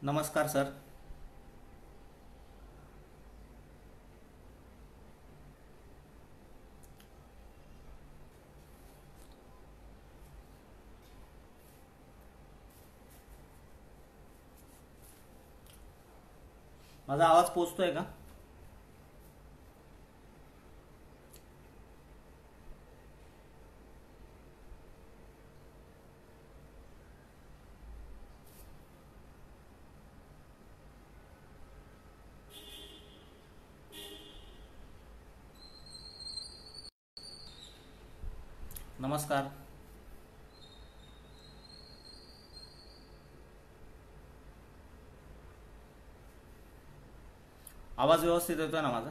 नमस्कार सर. माझा आवाज पोचतोय का? नमस्कार. आवाज व्यवस्थित येतोय ना माझा?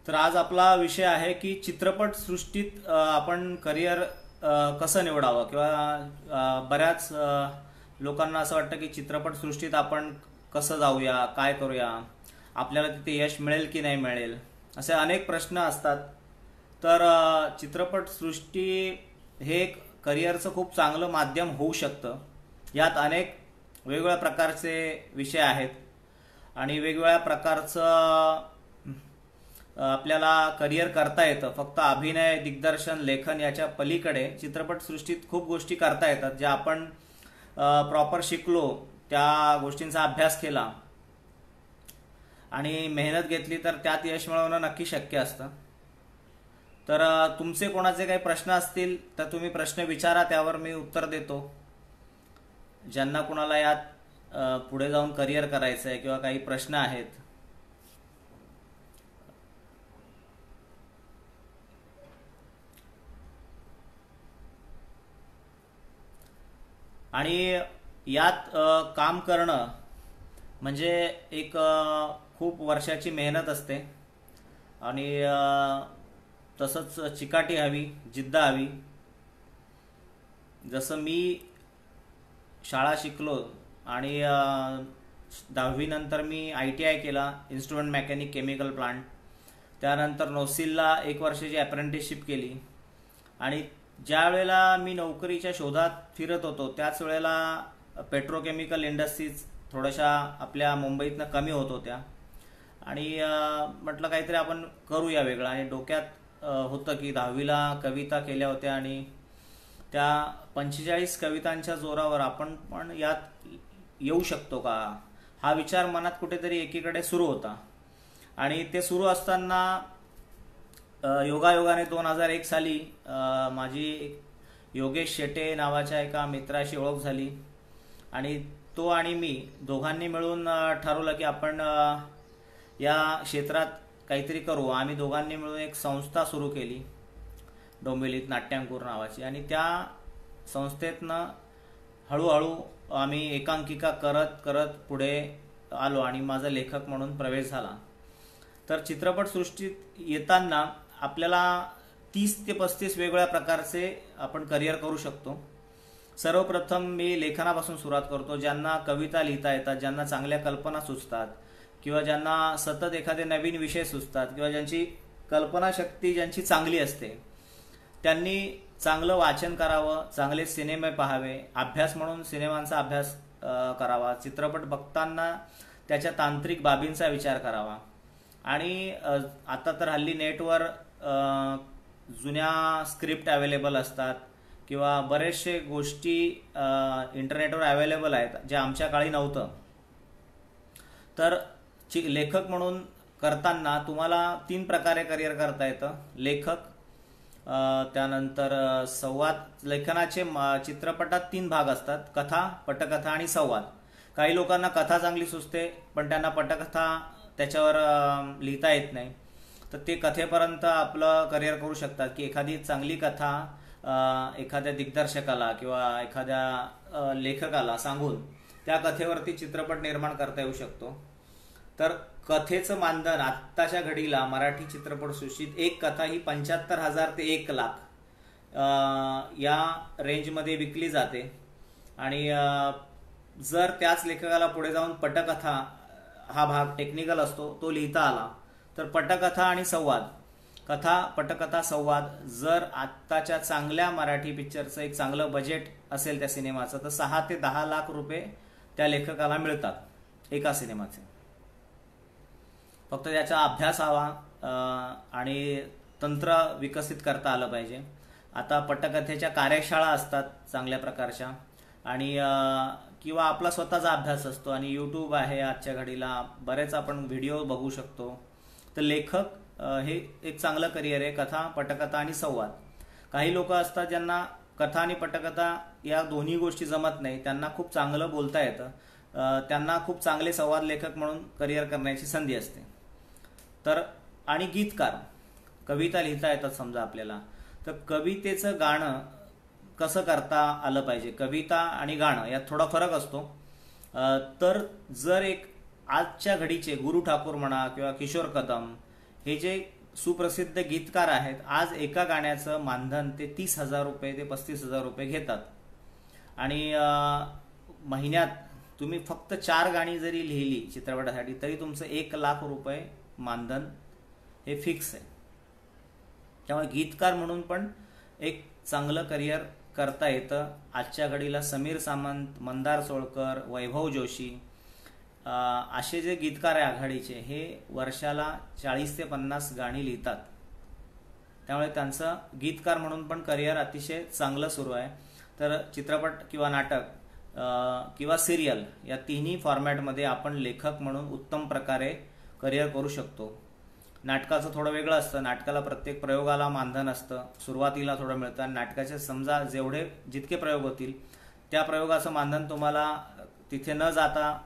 तर आज आपला विषय आहे की चित्रपट सृष्टीत आपण करिअर कसं निवडावं किंवा बऱ्याच लोकांना असं वाटतं की चित्रपट सृष्टीत आपण कसं जाऊया, काय करूया, आपल्याला तिथे यश मिळेल की नाही मिळेल, असे अनेक प्रश्न असतात. तर चित्रपट सृष्टी हे एक करिअरचं खूप चांगलं माध्यम होऊ शकतं. यात अनेक वेगवेगळ्या प्रकारचे विषय आहेत आणि वेगवेगळ्या प्रकारचं आपल्याला करिअर करता येतं. फक्त अभिनय, दिग्दर्शन, लेखन याच्या पलीकडे चित्रपटसृष्टीत खूप गोष्टी करता येतात ज्या आपण प्रॉपर शिकलो, त्या गोष्टींचा अभ्यास केला आणि मेहनत घेतली तर त्यात यश मिळवणं नक्की शक्य असतं. तर तुमचे कोणाचे काही प्रश्न असतील तर तुम्ही प्रश्न विचारा, त्यावर मी उत्तर देतो. ज्यांना कुणाला यात पुढे जाऊन करिअर करायचं आहे किंवा काही प्रश्न आहेत. आणि यात काम करणं म्हणजे एक खूप वर्षाची मेहनत असते आणि तसंच चिकाटी हवी, जिद्द हवी. जसं मी शाळा शिकलो आणि 10वी नंतर मी ITI केला, इन्स्ट्रुमेंट मेकॅनिक केमिकल प्लांट. त्यानंतर नोसिलला 1 वर्षाची अप्रेंटिसशिप केली आणि ज्या वेळेला मी नोकरीच्या शोधात फिरत होतो त्याच वेळेला पेट्रोकेमिकल इंडस्ट्रीज थोड्याशा आपल्या मुंबईतनं कमी होत होत्या आणि म्हटलं काहीतरी आपण करूया वेगळं. आणि डोक्यात होतं की 10वीला कविता केल्या होत्या आणि त्या 45 कवितांच्या जोरावर आपण पण यात येऊ शकतो का, हा विचार मनात कुठेतरी एकीकडे सुरू होता. आणि ते सुरू असताना योगायोगाने 2001 साली माझी योगेश शेटे नावाच्या एका मित्राशी ओळख झाली आणि तो आणि मी दोघांनी मिळून ठरवलं की आपण या क्षेत्रात काहीतरी करू. आम्ही दोघांनी मिळून एक संस्था सुरू केली डोंबिवलीत, नाट्यांकुर नावाची. आणि त्या संस्थेतनं हळूहळू आम्ही एकांकिका करत करत पुढे आलो आणि माझा लेखक म्हणून प्रवेश झाला. तर चित्रपटसृष्टीत येताना आपल्याला 30 ते 35 वेगवेगळ्या प्रकारचे आपण करिअर करू शकतो. सर्वप्रथम मी लेखनापासून सुरुवात करतो. ज्यांना कविता लिहिता येतात, ज्यांना चांगल्या कल्पना सुचतात किंवा ज्यांना सतत एखादे नवीन विषय सुचतात किंवा ज्यांची कल्पनाशक्ती ज्यांची चांगली असते, त्यांनी चांगलं वाचन करावं, चांगले सिनेमे पाहावे, अभ्यास म्हणून सिनेमांचा अभ्यास करावा, चित्रपट बघताना त्याच्या तांत्रिक बाबींचा विचार करावा. आणि आता तर हल्ली नेटवर जुन्या स्क्रिप्ट अवेलेबल असतात किंवा बरेचसे गोष्टी इंटरनेटवर अवेलेबल आहेत जे आमच्या काळी नव्हतं. तर लेखक म्हणून करताना तुम्हाला 3 प्रकारे करिअर करता येतं. लेखक, त्यानंतर संवाद. लेखनाचे चित्रपटात 3 भाग असतात: कथा, पटकथा आणि संवाद. काही लोकांना कथा चांगली सुचते पण त्यांना पटकथा त्याच्यावर लिहिता येत नाही, तर ते कथेपर्यंत आपलं करिअर करू शकतात. की एखादी चांगली कथा एखाद्या दिग्दर्शकाला किंवा एखाद्या लेखकाला सांगून त्या कथेवरती चित्रपट निर्माण करता येऊ शकतो. तर कथेचं मानधन आत्ताच्या घडीला मराठी चित्रपटसृष्टीत एक कथा ही 75,000 ते 1 लाख या रेंजमध्ये विकली जाते. आणि जर त्याच लेखकाला पुढे जाऊन पटकथा हा भाग टेक्निकल असतो तो लिहिता आला तर पटकथा आणि संवाद, कथा पटकथा संवाद, जर आत्ताच्या चांगल्या मराठी पिक्चरचं एक चांगलं बजेट असेल त्या सिनेमाचं तर 6 ते 10 लाख रुपये त्या लेखकाला मिळतात एका सिनेमाचे. फक्त त्याचा अभ्यास हवा आणि तंत्र विकसित करता आलं पाहिजे. आता पटकथेच्या कार्यशाळा असतात चांगल्या प्रकारच्या, आणि किंवा आपला स्वतःचा अभ्यास असतो, आणि यूट्यूब आहे आजच्या घडीला, बरेच आपण व्हिडिओ बघू शकतो. तर लेखक हे एक चांगलं करिअर आहे, कथा पटकथा आणि संवाद. काही लोक असतात ज्यांना कथा आणि पटकथा या दोन्ही गोष्टी जमत नाही, त्यांना खूप चांगलं बोलता येतं, त्यांना खूप चांगले संवाद लेखक म्हणून करिअर करण्याची संधी असते. तर आणि गीतकार, कविता लिहिता येतात समजा आपल्याला, तर कवितेचं गाणं कसं करता आलं पाहिजे, कविता आणि गाणं यात थोडा फरक असतो. तर जर एक आजच्या घडीचे गुरु ठाकूर म्हणा किंवा किशोर कदम हे जे सुप्रसिद्ध गीतकार आहेत, आज एका गाण्याचं मानधन ते 30,000 रुपये ते 35,000 रुपये घेतात. आणि महिन्यात तुम्ही फक्त 4 गाणी जरी लिहिली चित्रपटासाठी तरी तुमचं 1 लाख रुपये मानधन हे फिक्स आहे. त्यामुळे गीतकार म्हणून पण एक चांगलं करिअर करता येतं. आजच्या घडीला समीर सामंत, मंदार सोळकर, वैभव जोशी असे जे गीतकार आहे आघाडीचे, हे वर्षाला 40 ते 50 गाणी लिहितात. त्यामुळे त्यांचं गीतकार म्हणून पण करिअर अतिशय चांगलं सुरू आहे. तर चित्रपट किंवा नाटक किंवा सिरियल या तिन्ही फॉर्मॅटमध्ये आपण लेखक म्हणून उत्तम प्रकारे करिअर करू शकतो. नाटकाचं थोडं वेगळं असतं, नाटकाला प्रत्येक प्रयोगाला मानधन असतं, सुरुवातीला थोडं मिळतं, आणि नाटकाचे समजा जितके प्रयोग होतील त्या प्रयोगाचं मानधन तुम्हाला तिथे न जाता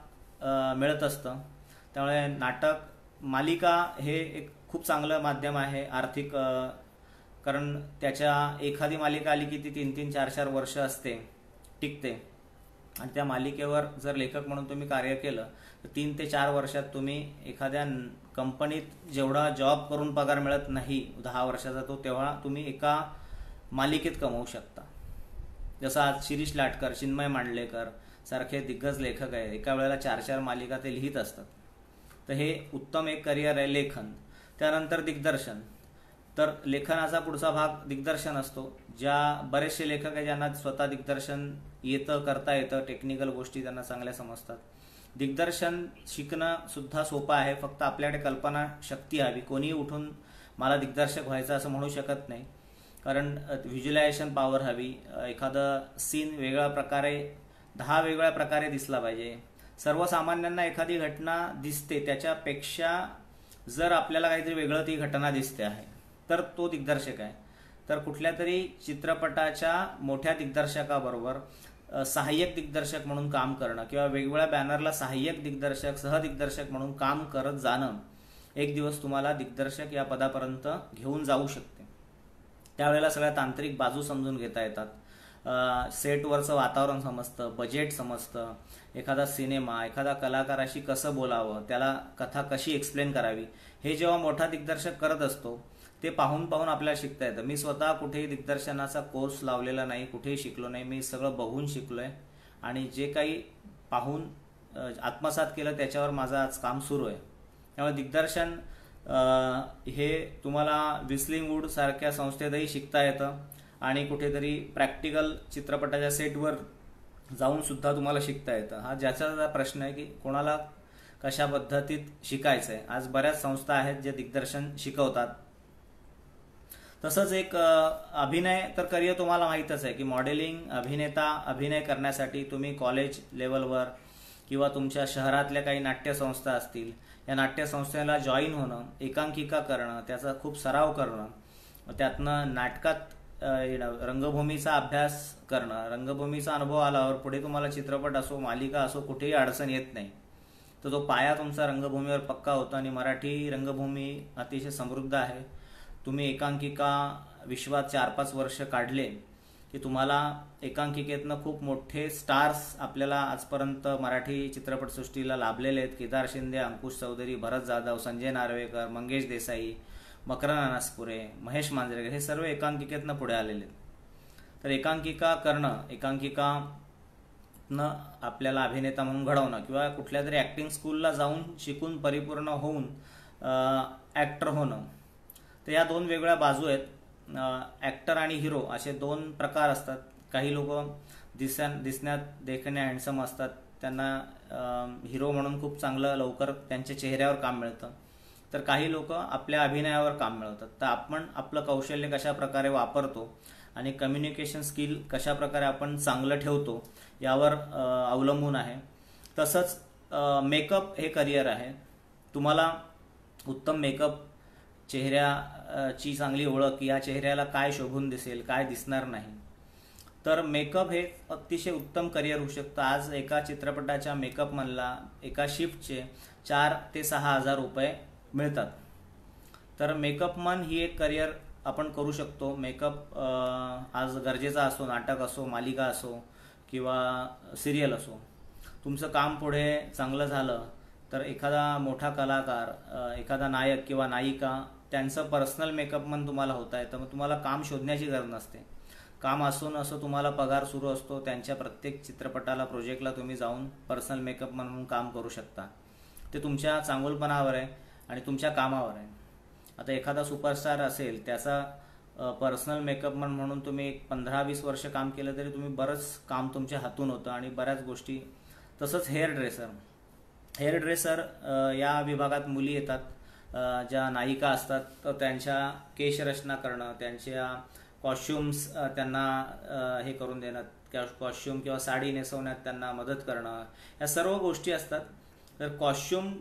मिळत असतं. त्यामुळे नाटक, मालिका हे एक खूप चांगलं माध्यम आहे आर्थिक, कारण त्याच्या एखादी मालिका आली की ती 3-3, 4-4 वर्ष असते, टिकते. आणि त्या मालिकेवर जर लेखक म्हणून तुम्ही कार्य केलं तर 3 ते 4 वर्षात तुम्ही एखाद्या कंपनीत जेवढा जॉब करून पगार मिळत नाही 10 वर्षाचा, तो तेव्हा तुम्ही एका मालिकेत कमवू शकता. जसं आज शिरीष लाटकर, चिन्मय मांडलेकर सारखे दिग्गज लेखक आहेत, एका वेळेला 4-4 मालिका ते लिहित असतात. तर हे उत्तम एक करिअर आहे लेखन. त्यानंतर दिग्दर्शन. तर लेखनाचा पुढचा भाग दिग्दर्शन असतो. बरेचसे लेखक आहे ज्यांना स्वतः दिग्दर्शन येतं, करता येतं, टेक्निकल गोष्टी त्यांना चांगल्या समजतात. दिग्दर्शन शिकणं सुद्धा सोपं आहे, फक्त आपल्याकडे कल्पना शक्ती हवी. कोणीही उठून मला दिग्दर्शक व्हायचं असं म्हणू शकत नाही, कारण व्हिज्युलायझेशन पॉवर हवी. एखादं सीन वेगळ्या प्रकारे 10 वेगळ्या प्रकारे दिसला पाहिजे. सर्वसामान्यांना एखादी घटना दिसते, त्याच्यापेक्षा जर आपल्याला काहीतरी वेगळं ती घटना दिसते आहे तर तो दिग्दर्शक आहे. तर कुठल्या तरी चित्रपटाच्या मोठ्या दिग्दर्शकाबरोबर सहाय्यक दिग्दर्शक म्हणून काम करणं किंवा वेगवेगळ्या बॅनरला सहाय्यक दिग्दर्शक, सहदिग्दर्शक म्हणून काम करत जाणं एक दिवस तुम्हाला दिग्दर्शक या पदापर्यंत घेऊन जाऊ शकते. त्यावेळेला सगळ्या तांत्रिक बाजू समजून घेता येतात, सेटवरचं वातावरण समजतं, बजेट समजतं, एखादा सिनेमा, एखादा कलाकाराशी कसं बोलावं, त्याला कथा कशी एक्सप्लेन करावी, हे जेव्हा मोठा दिग्दर्शक करत असतो ते पाहून पाहून आपल्याला शिकता येतं. मी स्वतः कुठेही दिग्दर्शनाचा कोर्स लावलेला नाही, कुठेही शिकलो नाही, मी सगळं बघून शिकलोय आणि जे काही पाहून आत्मसात केलं त्याच्यावर माझं आज काम सुरू आहे. त्यामुळे दिग्दर्शन हे तुम्हाला व्हिस्लिंग वूड सारख्या संस्थेतही शिकता येतं आणि कुठेतरी प्रॅक्टिकल चित्रपटाच्या सेटवर जाऊन सुद्धा तुम्हाला शिकता येतं. हा ज्याचा प्रश्न आहे की कोणाला कशा पद्धतीत शिकायचं आहे. आज बऱ्याच संस्था आहेत जे दिग्दर्शन शिकवतात. तसंच एक अभिनय तर करिअर तुम्हाला माहीतच आहे की मॉडेलिंग, अभिनय करण्यासाठी तुम्ही कॉलेज लेवलवर किंवा तुमच्या शहरातल्या काही नाट्यसंस्था असतील, या नाट्यसंस्थेला जॉईन होणं, एकांकिका करणं, त्याचा खूप सराव करणं, त्यातनं नाटकात रंगभूमीचा अभ्यास करणं, रंगभूमीचा अनुभव आल्यावर पुढे तुम्हाला चित्रपट असो, मालिका असो, कुठेही अडचण येत नाही. तर तो पाया तुमचा रंगभूमीवर पक्का होता आणि मराठी रंगभूमी अतिशय समृद्ध आहे. तुम्ही एकांकिका विश्वात 4-5 वर्ष काढले की तुम्हाला एकांकिकेतनं खूप मोठे स्टार्स आपल्याला आजपर्यंत मराठी चित्रपटसृष्टीला लाभलेले आहेत. केदार शिंदे, अंकुश चौधरी, भरत जाधव, संजय नार्वेकर, मंगेश देसाई, मकरंद अनासपुरे, महेश मांजरेकर हे सर्व एकांकिकेतनं पुढे आलेले आहेत. तर एकांकिका करणं, एकांकिकानं आपल्याला अभिनेता म्हणून घडवणं किंवा कुठल्या तरी ॲक्टिंग स्कूलला जाऊन शिकून परिपूर्ण होऊन ॲक्टर होणं, तर या दोन वेगळ्या बाजू आहेत. ॲक्टर आणि हिरो असे दोन प्रकार असतात. काही लोक दिसण्यात देखणे हँडसम असतात, त्यांना हिरो म्हणून खूप चांगलं लवकर त्यांच्या चेहऱ्यावर काम मिळतं. तर काही लोक आपल्या अभिनयावर काम मिळवतात. तर आपण आपलं कौशल्य कशा प्रकारे वापरतो आणि कम्युनिकेशन स्किल कशा प्रकारे आपण चांगलं ठेवतो यावर अवलंबून आहे. तसंच मेकअप हे करिअर आहे. तुम्हाला उत्तम मेकअप, चेहऱ्याची चांगली ओळख, या चेहऱ्याला काय शोभून दिसेल, काय दिसणार नाही, तर मेकअप हे अतिशय उत्तम करिअर होऊ शकतं. आज एका चित्रपटाच्या मेकअपमधला एका शिफ्टचे 4 ते 6 हजार रुपये मिळतात. तर मेकअपमन ही एक करिअर आपण करू शकतो. मेकअप आज गरजेचा असतो. नाटक असो, मालिका असो किंवा सिरियल असो. तुमचं काम पुढे चांगलं झालं तर एखादा मोठा कलाकार, एखादा नायक किंवा नायिका, त्यांचं पर्सनल मेकअपमन तुम्हाला होत आहे, तर मग तुम्हाला काम शोधण्याची गरज नसते. काम असून असं तुम्हाला पगार सुरू असतो. त्यांच्या प्रत्येक चित्रपटाला, प्रोजेक्टला तुम्ही जाऊन पर्सनल मेकअप म्हणून काम करू शकता. ते तुमच्या चांगुलपणावर आहे आणि तुमच्या कामावर आहे. आता एखादा सुपरस्टार असेल, त्याचा पर्सनल मेकअप म्हणून तुम्ही 15-20 वर्ष काम केलं तरी तुम्ही बरंच काम तुमच्या हातून होतं आणि बऱ्याच गोष्टी. तसंच हेअर ड्रेसर या विभागात मुली येतात, ज्या नायिका असतात, तर त्यांच्या केशरचना करणं, त्यांच्या कॉस्ट्युम्स त्यांना हे करून देणं, कॉस्ट्युम किंवा साडी नेसवण्यात त्यांना मदत करणं, या सर्व गोष्टी असतात. तर कॉस्ट्युम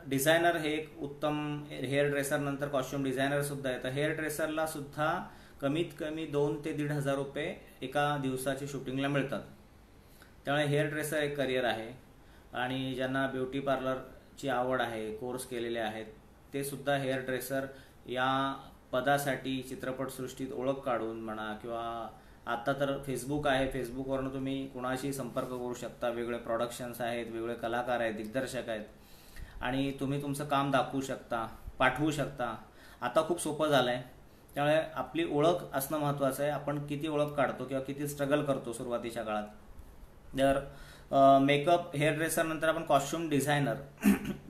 डिझायनर हे एक उत्तम, हेअर ड्रेसर नंतर कॉस्ट्युम डिझायनर सुद्धा येतं. हेअर ड्रेसरला सुद्धा कमीत कमी 2 ते 1.5 हजार रुपये एका दिवसाची शूटिंगला मिळतात. त्यामुळे हेअर ड्रेसर एक करिअर आहे. आणि ज्यांना ब्युटी पार्लरची आवड आहे, कोर्स केलेले आहेत, ते सुद्धा हेअर ड्रेसर या पदासाठी चित्रपटसृष्टीत ओळख काढून म्हणा, किंवा आता तर फेसबुक आहे, फेसबुकवरून तुम्ही कुणाशी संपर्क करू शकता. वेगळे प्रोडक्शन्स आहेत, वेगळे कलाकार आहेत, दिग्दर्शक आहेत, आणि तुम्ही तुमचं काम दाखवू शकता, पाठवू शकता. आता खूप सोपं झालं आहे. त्यामुळे आपली ओळख असणं महत्त्वाचं आहे. आपण किती ओळख काढतो किंवा किती स्ट्रगल करतो सुरुवातीच्या काळात. तर मेकअप, हेअर ड्रेसर नंतर आपण कॉस्ट्युम डिझायनर.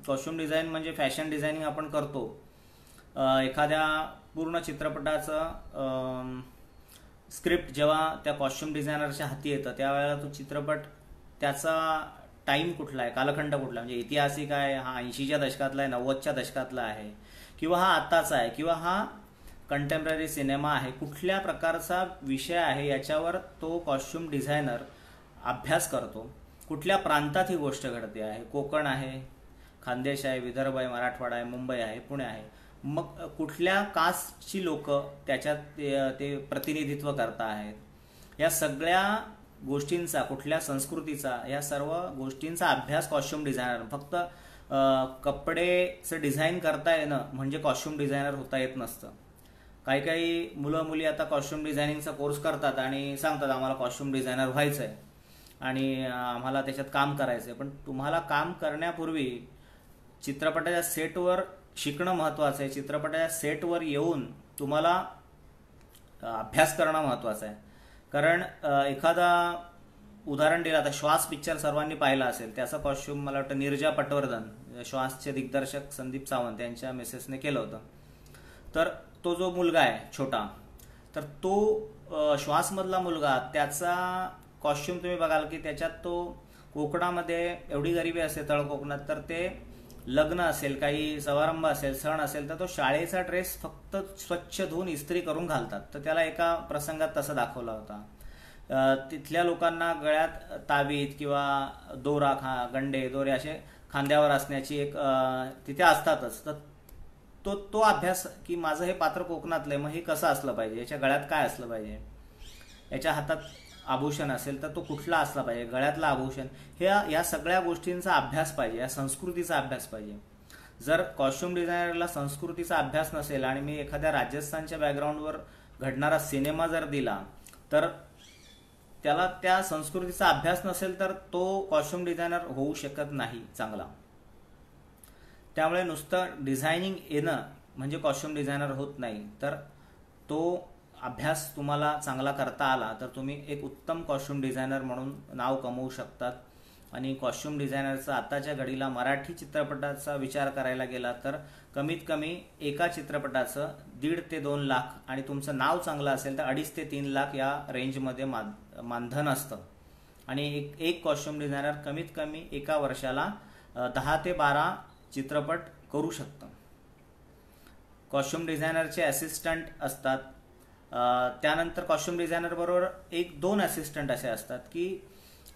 कॉस्ट्युम डिझाईन म्हणजे फॅशन डिझायनिंग आपण करतो. एखाद्या पूर्ण चित्रपटाचं स्क्रिप्ट जेव्हा त्या कॉस्ट्युम डिझायनरच्या हाती येतं, त्यावेळेला तो चित्रपट, त्याचा टाईम कुठला आहे, कालखंड कुठला, म्हणजे ऐतिहासिक आहे, हा 80च्या दशकातला आहे, 90च्या दशकातला आहे, किंवा हा आताचा आहे, किंवा हा कंटेम्पररी सिनेमा आहे, कुठल्या प्रकारचा विषय आहे याच्यावर तो कॉस्ट्युम डिझायनर अभ्यास करतो. कुठल्या प्रांतात ही गोष्ट घडते आहे, कोकण आहे, खानदेश आहे, विदर्भ आहे, मराठवाडा आहे, मुंबई आहे, पुणे आहे, मग कुठल्या कास्टची लोक त्याच्यात ते प्रतिनिधित्व करता आहेत, या सगळ्या गोष्टींचा, कुठल्या संस्कृतीचा, या सर्व गोष्टींचा अभ्यास कॉस्ट्युम डिझायनर. फक्त कपडेचं डिझाईन करता येणं म्हणजे कॉस्ट्युम डिझायनर होता येत नसतं. काही मुलं मुली आता कॉस्ट्युम डिझायनिंगचा कोर्स करतात आणि सांगतात आम्हाला कॉस्ट्युम डिझायनर व्हायचं आहे आणि आम्हाला त्याच्यात काम करायचं आहे. पण तुम्हाला काम करण्यापूर्वी चित्रपटाच्या सेटवर शिकणं महत्त्वाचं आहे. चित्रपटाच्या सेटवर येऊन तुम्हाला अभ्यास करणं महत्त्वाचं आहे. कारण एखादा उदाहरण दिलं, आता श्वास पिक्चर सर्वांनी पाहिला असेल, त्याचा कॉस्ट्युम मला वाटतं नीरजा पटवर्धन, श्वासचे दिग्दर्शक संदीप सावंत यांच्या मिसेसने केलं होतं. तर तो जो मुलगा आहे छोटा, तर तो श्वासमधला मुलगा, त्याचा कॉस्ट्युम तुम्ही बघाल की त्याच्यात तो कोकणामध्ये एवढी गरिबी असते तळ कोकणात, तर ते लग्न असेल, काही समारंभ असेल, सण असेल, तर तो शाळेचा ड्रेस फक्त स्वच्छ धुवून इस्त्री करून घालतात. तर त्याला एका प्रसंगात तसं दाखवला होता. तिथल्या लोकांना गळ्यात तावीत किंवा दोरा, गंडे, दोरे असे खांद्यावर असण्याची एक तिथे असतातच. तर तो अभ्यास की माझं हे पात्र कोकणातलं आहे, मग हे कसं असलं पाहिजे, याच्या गळ्यात काय असलं पाहिजे, याच्या हातात आभूषण असेल तर तो कुठला असला पाहिजे, गळ्यातला आभूषण, या सगळ्या गोष्टींचा अभ्यास पाहिजे, या संस्कृतीचा अभ्यास पाहिजे. जर कॉस्ट्युम डिझायनरला संस्कृतीचा अभ्यास नसेल आणि मी एखाद्या राजस्थानच्या बॅकग्राऊंडवर घडणारा सिनेमा जर दिला, तर त्याला त्या संस्कृतीचा अभ्यास नसेल तर तो कॉस्ट्युम डिझायनर होऊ शकत नाही चांगला. त्यामुळे नुसतं डिझायनिंग येणं म्हणजे कॉस्ट्युम डिझायनर होत नाही, तर तो अभ्यास तुम्हाला चांगला करता आला तर तुम्ही एक उत्तम कॉस्ट्युम डिझायनर म्हणून नाव कमवू शकतात. आणि कॉस्ट्युम डिझायनरचा आताच्या घडीला मराठी चित्रपटाचा विचार करायला गेला तर कमीत कमी एका चित्रपटाचं 1.5 ते 2 लाख आणि तुमचं नाव चांगलं असेल तर 2.5 ते 3 लाख या रेंजमध्ये मानधन असतं. आणि एक कॉस्ट्युम डिझायनर कमीत कमी एका वर्षाला 10 ते 12 चित्रपट करू शकतं. कॉस्ट्युम डिझायनरचे असिस्टंट असतात. त्यानंतर कॉस्ट्युम डिझायनर बरोबर 1-2 असिस्टंट असे असतात की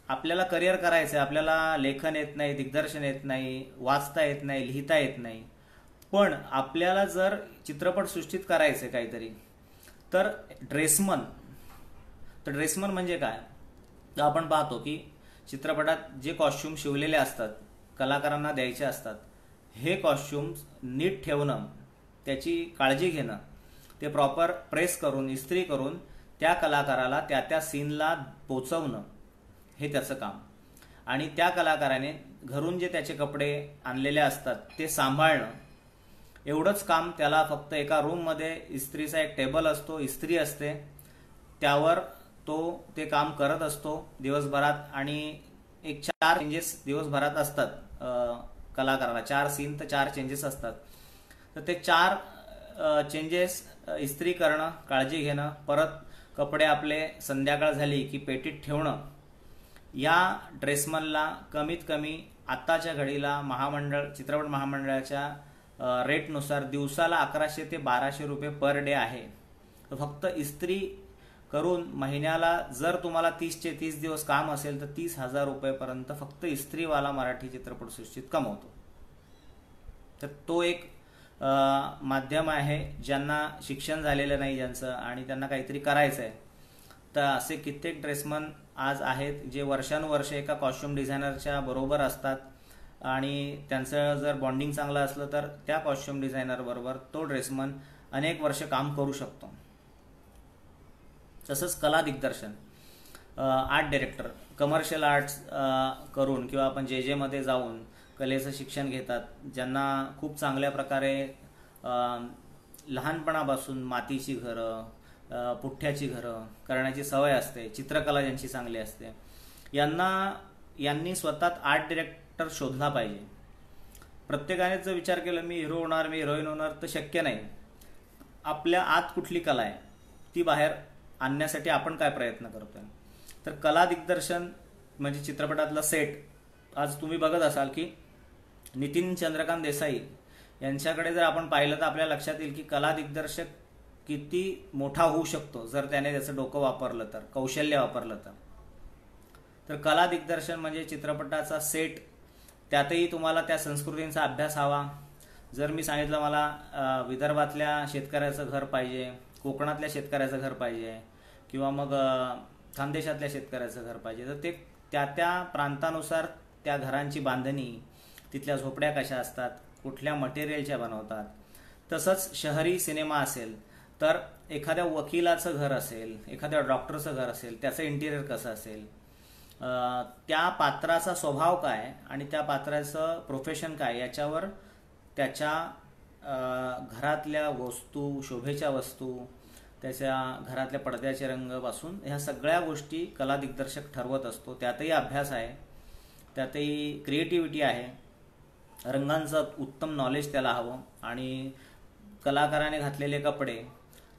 आपल्याला करिअर करायचं आहे, आपल्याला लेखन येत नाही, दिग्दर्शन येत नाही, वाचता येत नाही, लिहिता येत नाही, पण आपल्याला जर चित्रपट सृष्टीत करायचं काहीतरी तर ड्रेसमन म्हणजे काय, तर आपण पाहतो की चित्रपटात जे कॉस्ट्युम शिवलेले असतात कलाकारांना द्यायचे असतात, हे कॉस्ट्युम्स नीट ठेवणं, त्याची काळजी घेणं, ते प्रॉपर प्रेस करून इस्त्री करून त्या कलाकाराला त्या सीनला पोचवणं, हे त्याचं काम. आणि त्या कलाकाराने घरून जे त्याचे कपडे आणलेले असतात ते सांभाळणं, एवढंच काम त्याला. फक्त एका रूममध्ये इस्त्रीचा एक टेबल असतो, इस्त्री असते, त्यावर तो ते काम करत असतो दिवसभरात. आणि एक 4 चेंजेस दिवसभरात असतात कलाकाराला, 4 सीन तर 4 चेंजेस असतात. तर ते 4 चेंजेस इस्त्री करणं, काळजी घेणं, परत कपडे आपले संध्याकाळ झाली की पेटीत ठेवणं, या ड्रेसमनला कमीत कमी आत्ताच्या घडीला चित्रपट महामंडळाच्या रेटनुसार दिवसाला 1100 ते 1200 रुपये पर डे आहे. फक्त इस्त्री करून महिन्याला जर तुम्हाला 30 दिवस काम असेल तर 30,000 रुपयेपर्यंत फक्त इस्त्रीवाला मराठी चित्रपटसृष्टीत कमवतो. तर तो एक माध्यम आहे. ज्यांना शिक्षण झालेलं नाही ज्यांचं आणि त्यांना काहीतरी करायचं आहे, तर असे कित्येक ड्रेसमन आज आहेत जे वर्षानुवर्ष एका कॉस्ट्युम डिझायनरच्या बरोबर असतात. आणि त्यांचं जर बॉन्डिंग चांगलं असलं तर त्या कॉस्ट्युम डिझायनर बरोबर तो ड्रेसमन अनेक वर्ष काम करू शकतो. तसंच कला दिग्दर्शन, आर्ट डायरेक्टर कमर्शियल आर्ट्स करून किंवा आपण जे मध्ये जाऊन कलेचं शिक्षण घेतात, ज्यांना खूप चांगल्या प्रकारे लहानपणापासून मातीची घरं, पुठ्ठ्याची घरं करण्याची सवय असते, चित्रकला ज्यांची चांगली असते, यांनी स्वतः आर्ट डायरेक्टर शोधला पाहिजे. प्रत्येकाने जर विचार केला मी हिरो होणार, मी हिरोईन होणार, तर शक्य नाही. आपल्या आत कुठली कला आहे ती बाहेर आणण्यासाठी आपण काय प्रयत्न करतोय. तर कला दिग्दर्शन म्हणजे चित्रपटातला सेट. आज तुम्ही बघत असाल की नितीन चंद्रकांत देसाई यांच्याकडे जर आपण पाहिलं तर आपल्या लक्षात येईल की कला दिग्दर्शक किती मोठा होऊ शकतो जर त्याने त्याचं डोकं वापरलं तर, कौशल्य वापरलं तर. तर कला दिग्दर्शन म्हणजे चित्रपटाचा सेट, त्यातही तुम्हाला त्या संस्कृतींचा अभ्यास हवा. जर मी सांगितलं मला विदर्भातल्या शेतकऱ्याचं घर पाहिजे, कोकणातल्या शेतकऱ्याचं घर पाहिजे किंवा मग खानदेशातल्या शेतकऱ्याचं घर पाहिजे, तर ते त्या प्रांतानुसार त्या घरांची बांधणी, तिथल्या झोपड्या कशा असतात, कुठल्या मटेरियलच्या बनवतात. तसंच शहरी सिनेमा असेल तर एखाद्या वकिलाचं घर असेल, एखाद्या डॉक्टरचं घर असेल, त्याचं इंटिरियर कसं असेल, त्या पात्राचा स्वभाव काय आणि त्या पात्राचं प्रोफेशन काय, याच्यावर त्याच्या घरातल्या वस्तू, शोभेच्या वस्तू, त्याच्या घरातल्या पडद्याचे रंगापासून ह्या सगळ्या गोष्टी कला दिग्दर्शक ठरवत असतो. त्यातही अभ्यास आहे, त्यातही क्रिएटिव्हिटी आहे, रंगांचं उत्तम नॉलेज त्याला हवं. आणि कलाकाराने घातलेले कपडे,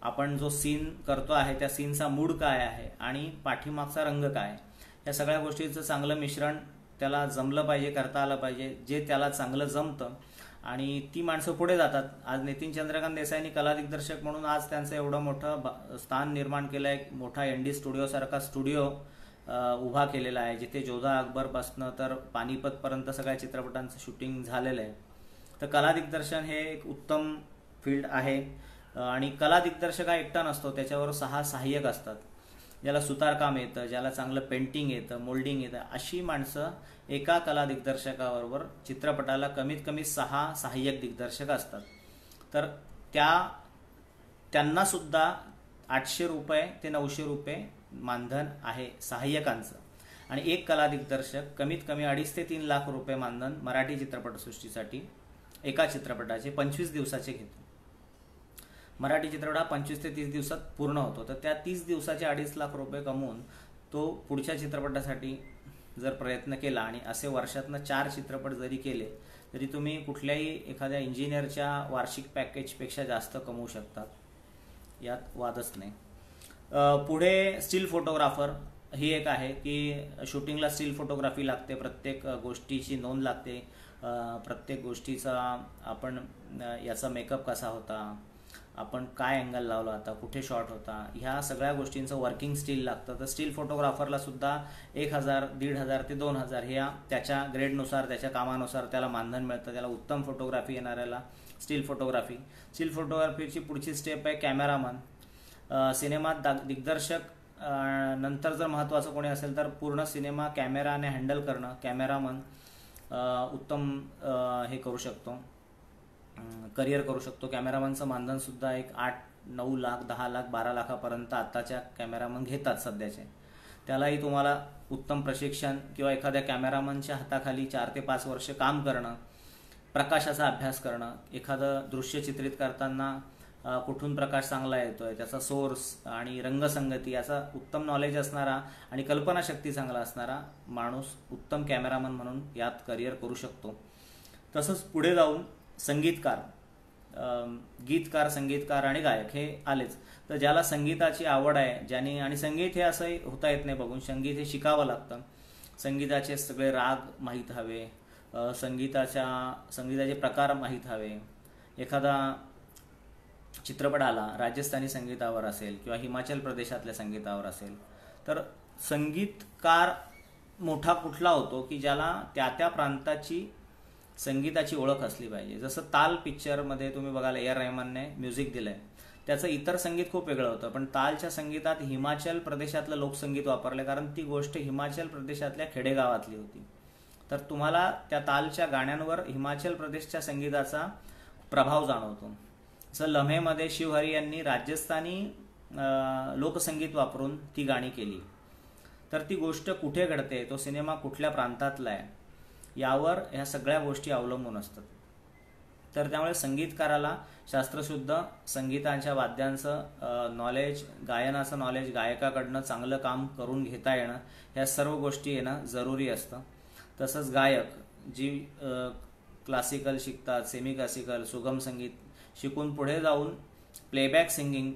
आपण जो सीन करतो आहे त्या सीनचा मूड काय आहे आणि पाठीमागचा रंग काय, या सगळ्या गोष्टीचं चांगलं मिश्रण त्याला जमलं पाहिजे, करता आलं पाहिजे, जे त्याला चांगलं जमतं. आणि ती माणसं पुढे जातात. आज नितीन चंद्रकांत देसाईंनी कला दिग्दर्शक म्हणून आज त्यांचं एवढं मोठं स्थान निर्माण केलं आहे. मोठा ND स्टुडिओ सारखा स्टुडिओ उभा केलेला आहे, जिथे जोधा अकबरपासनं तर पानिपतपर्यंत सगळ्या चित्रपटांचं शूटिंग झालेलं आहे. तर कला दिग्दर्शन हे एक उत्तम फील्ड आहे. आणि कला दिग्दर्शक हा एकटा नसतो, त्याच्यावर 6 सहाय्यक असतात. ज्याला सुतारकाम येतं, ज्याला चांगलं पेंटिंग येतं, मोल्डिंग येतं, अशी माणसं एका कला दिग्दर्शकाबरोबर चित्रपटाला कमीत कमी 6 सहाय्यक दिग्दर्शक असतात. तर त्यांना सुद्धा 800 रुपये ते 900 रुपये मानधन आहे सहाय्यकांचं. आणि एक कला दिग्दर्शक कमीत कमी 2.5 ते 3 लाख रुपये मानधन मराठी चित्रपटसृष्टीसाठी एका चित्रपटाचे 25 दिवसाचे घेतो. मराठी चित्रपट हा 25 ते 30 दिवसात पूर्ण होतो. तर त्या 30 दिवसाचे 2.5 लाख रुपये कमवून तो पुढच्या चित्रपटासाठी जर प्रयत्न केला आणि असे वर्षातनं 4 चित्रपट जरी केले तरी तुम्ही कुठल्याही एखाद्या इंजिनियरच्या वार्षिक पॅकेजपेक्षा जास्त कमवू शकतात, यात वादच नाही. पुढे स्टील फोटोग्राफर ही एक आहे की शूटिंगला स्टील फोटोग्राफी लागते, प्रत्येक गोष्टीची नोंद लागते, प्रत्येक गोष्टीचा आपण याचा मेकअप कसा होता, आपण काय अँगल लावला होता, कुठे शॉट होता, ह्या सगळ्या गोष्टींचं वर्किंग स्टील लागतं. तर स्टील फोटोग्राफरला सुद्धा 1,000, 1,500 ते 2,000 ह्या त्याच्या ग्रेडनुसार, त्याच्या कामानुसार त्याला मानधन मिळतं. त्याला उत्तम फोटोग्राफी येणाऱ्याला स्टील फोटोग्राफीची पुढची स्टेप आहे कॅमेरामन. सिनेमात दिग्दर्शक नंतर जर महत्त्वाचं कोणी असेल तर पूर्ण सिनेमा कॅमेराने हँडल करणं, कॅमेरामन उत्तम हे करू शकतो, करिअर करू शकतो. कॅमेरामनचं मानधन सुद्धा एक 8-9 लाख, 10 लाख, 12 लाखापर्यंत आताच्या कॅमेरामन घेतात सध्याचे. त्यालाही तुम्हाला उत्तम प्रशिक्षण किंवा एखाद्या कॅमेरामनच्या हाताखाली 4 ते 5 वर्ष काम करणं, प्रकाशाचा अभ्यास करणं, एखादं दृश्य चित्रित करताना कुठून प्रकाश चांगला येतोय, त्याचा सोर्स आणि रंगसंगती याचा उत्तम नॉलेज असणारा आणि कल्पनाशक्ती चांगला असणारा माणूस उत्तम कॅमेरामन म्हणून यात करिअर करू शकतो. तसंच पुढे जाऊन संगीतकार, गीतकार, संगीतकार आणि गायक हे आलेच. तर ज्याला संगीताची आवड आहे, ज्याने, आणि संगीत हे असंही होता येत नाही बघून, संगीत हे शिकावं लागतं. संगीताचे सगळे राग माहीत हवे, संगीताचे प्रकार माहीत हवे. एखादा चित्रपट आला राजस्थानी संगीतावर असेल किंवा हिमाचल प्रदेशातल्या संगीतावर असेल तर संगीतकार मोठा कुठला होतो की ज्याला त्या त्या प्रांताची संगीताची ओळख असली पाहिजे. जसं ताल पिक्चरमध्ये तुम्ही बघाल A.R. रहमानने म्युझिक दिलंय, त्याचं इतर संगीत खूप वेगळं होतं, पण तालच्या संगीतात हिमाचल प्रदेशातलं लोकसंगीत वापरलं कारण ती गोष्ट हिमाचल प्रदेशातल्या खेडेगावातली होती. तर तुम्हाला त्या तालच्या गाण्यांवर हिमाचल प्रदेशच्या संगीताचा प्रभाव जाणवतो. जसं लम्हेमध्ये शिवहरी यांनी राजस्थानी लोकसंगीत वापरून ती गाणी केली. तर ती गोष्ट कुठे घडते, तो सिनेमा कुठल्या प्रांतातला आहे, यावर ह्या सगळ्या गोष्टी अवलंबून असतात. तर त्यामुळे संगीतकाराला शास्त्रशुद्ध संगीताच्या वाद्यांचं नॉलेज, गायनाचं नॉलेज, गायकाकडनं चांगलं काम करून घेता येणं, ह्या सर्व गोष्टी येणं जरुरी असतं. तसंच गायक जी क्लासिकल शिकतात, सेमी क्लासिकल, सुगम संगीत शिकून पुढे जाऊन प्लेबॅक सिंगिंग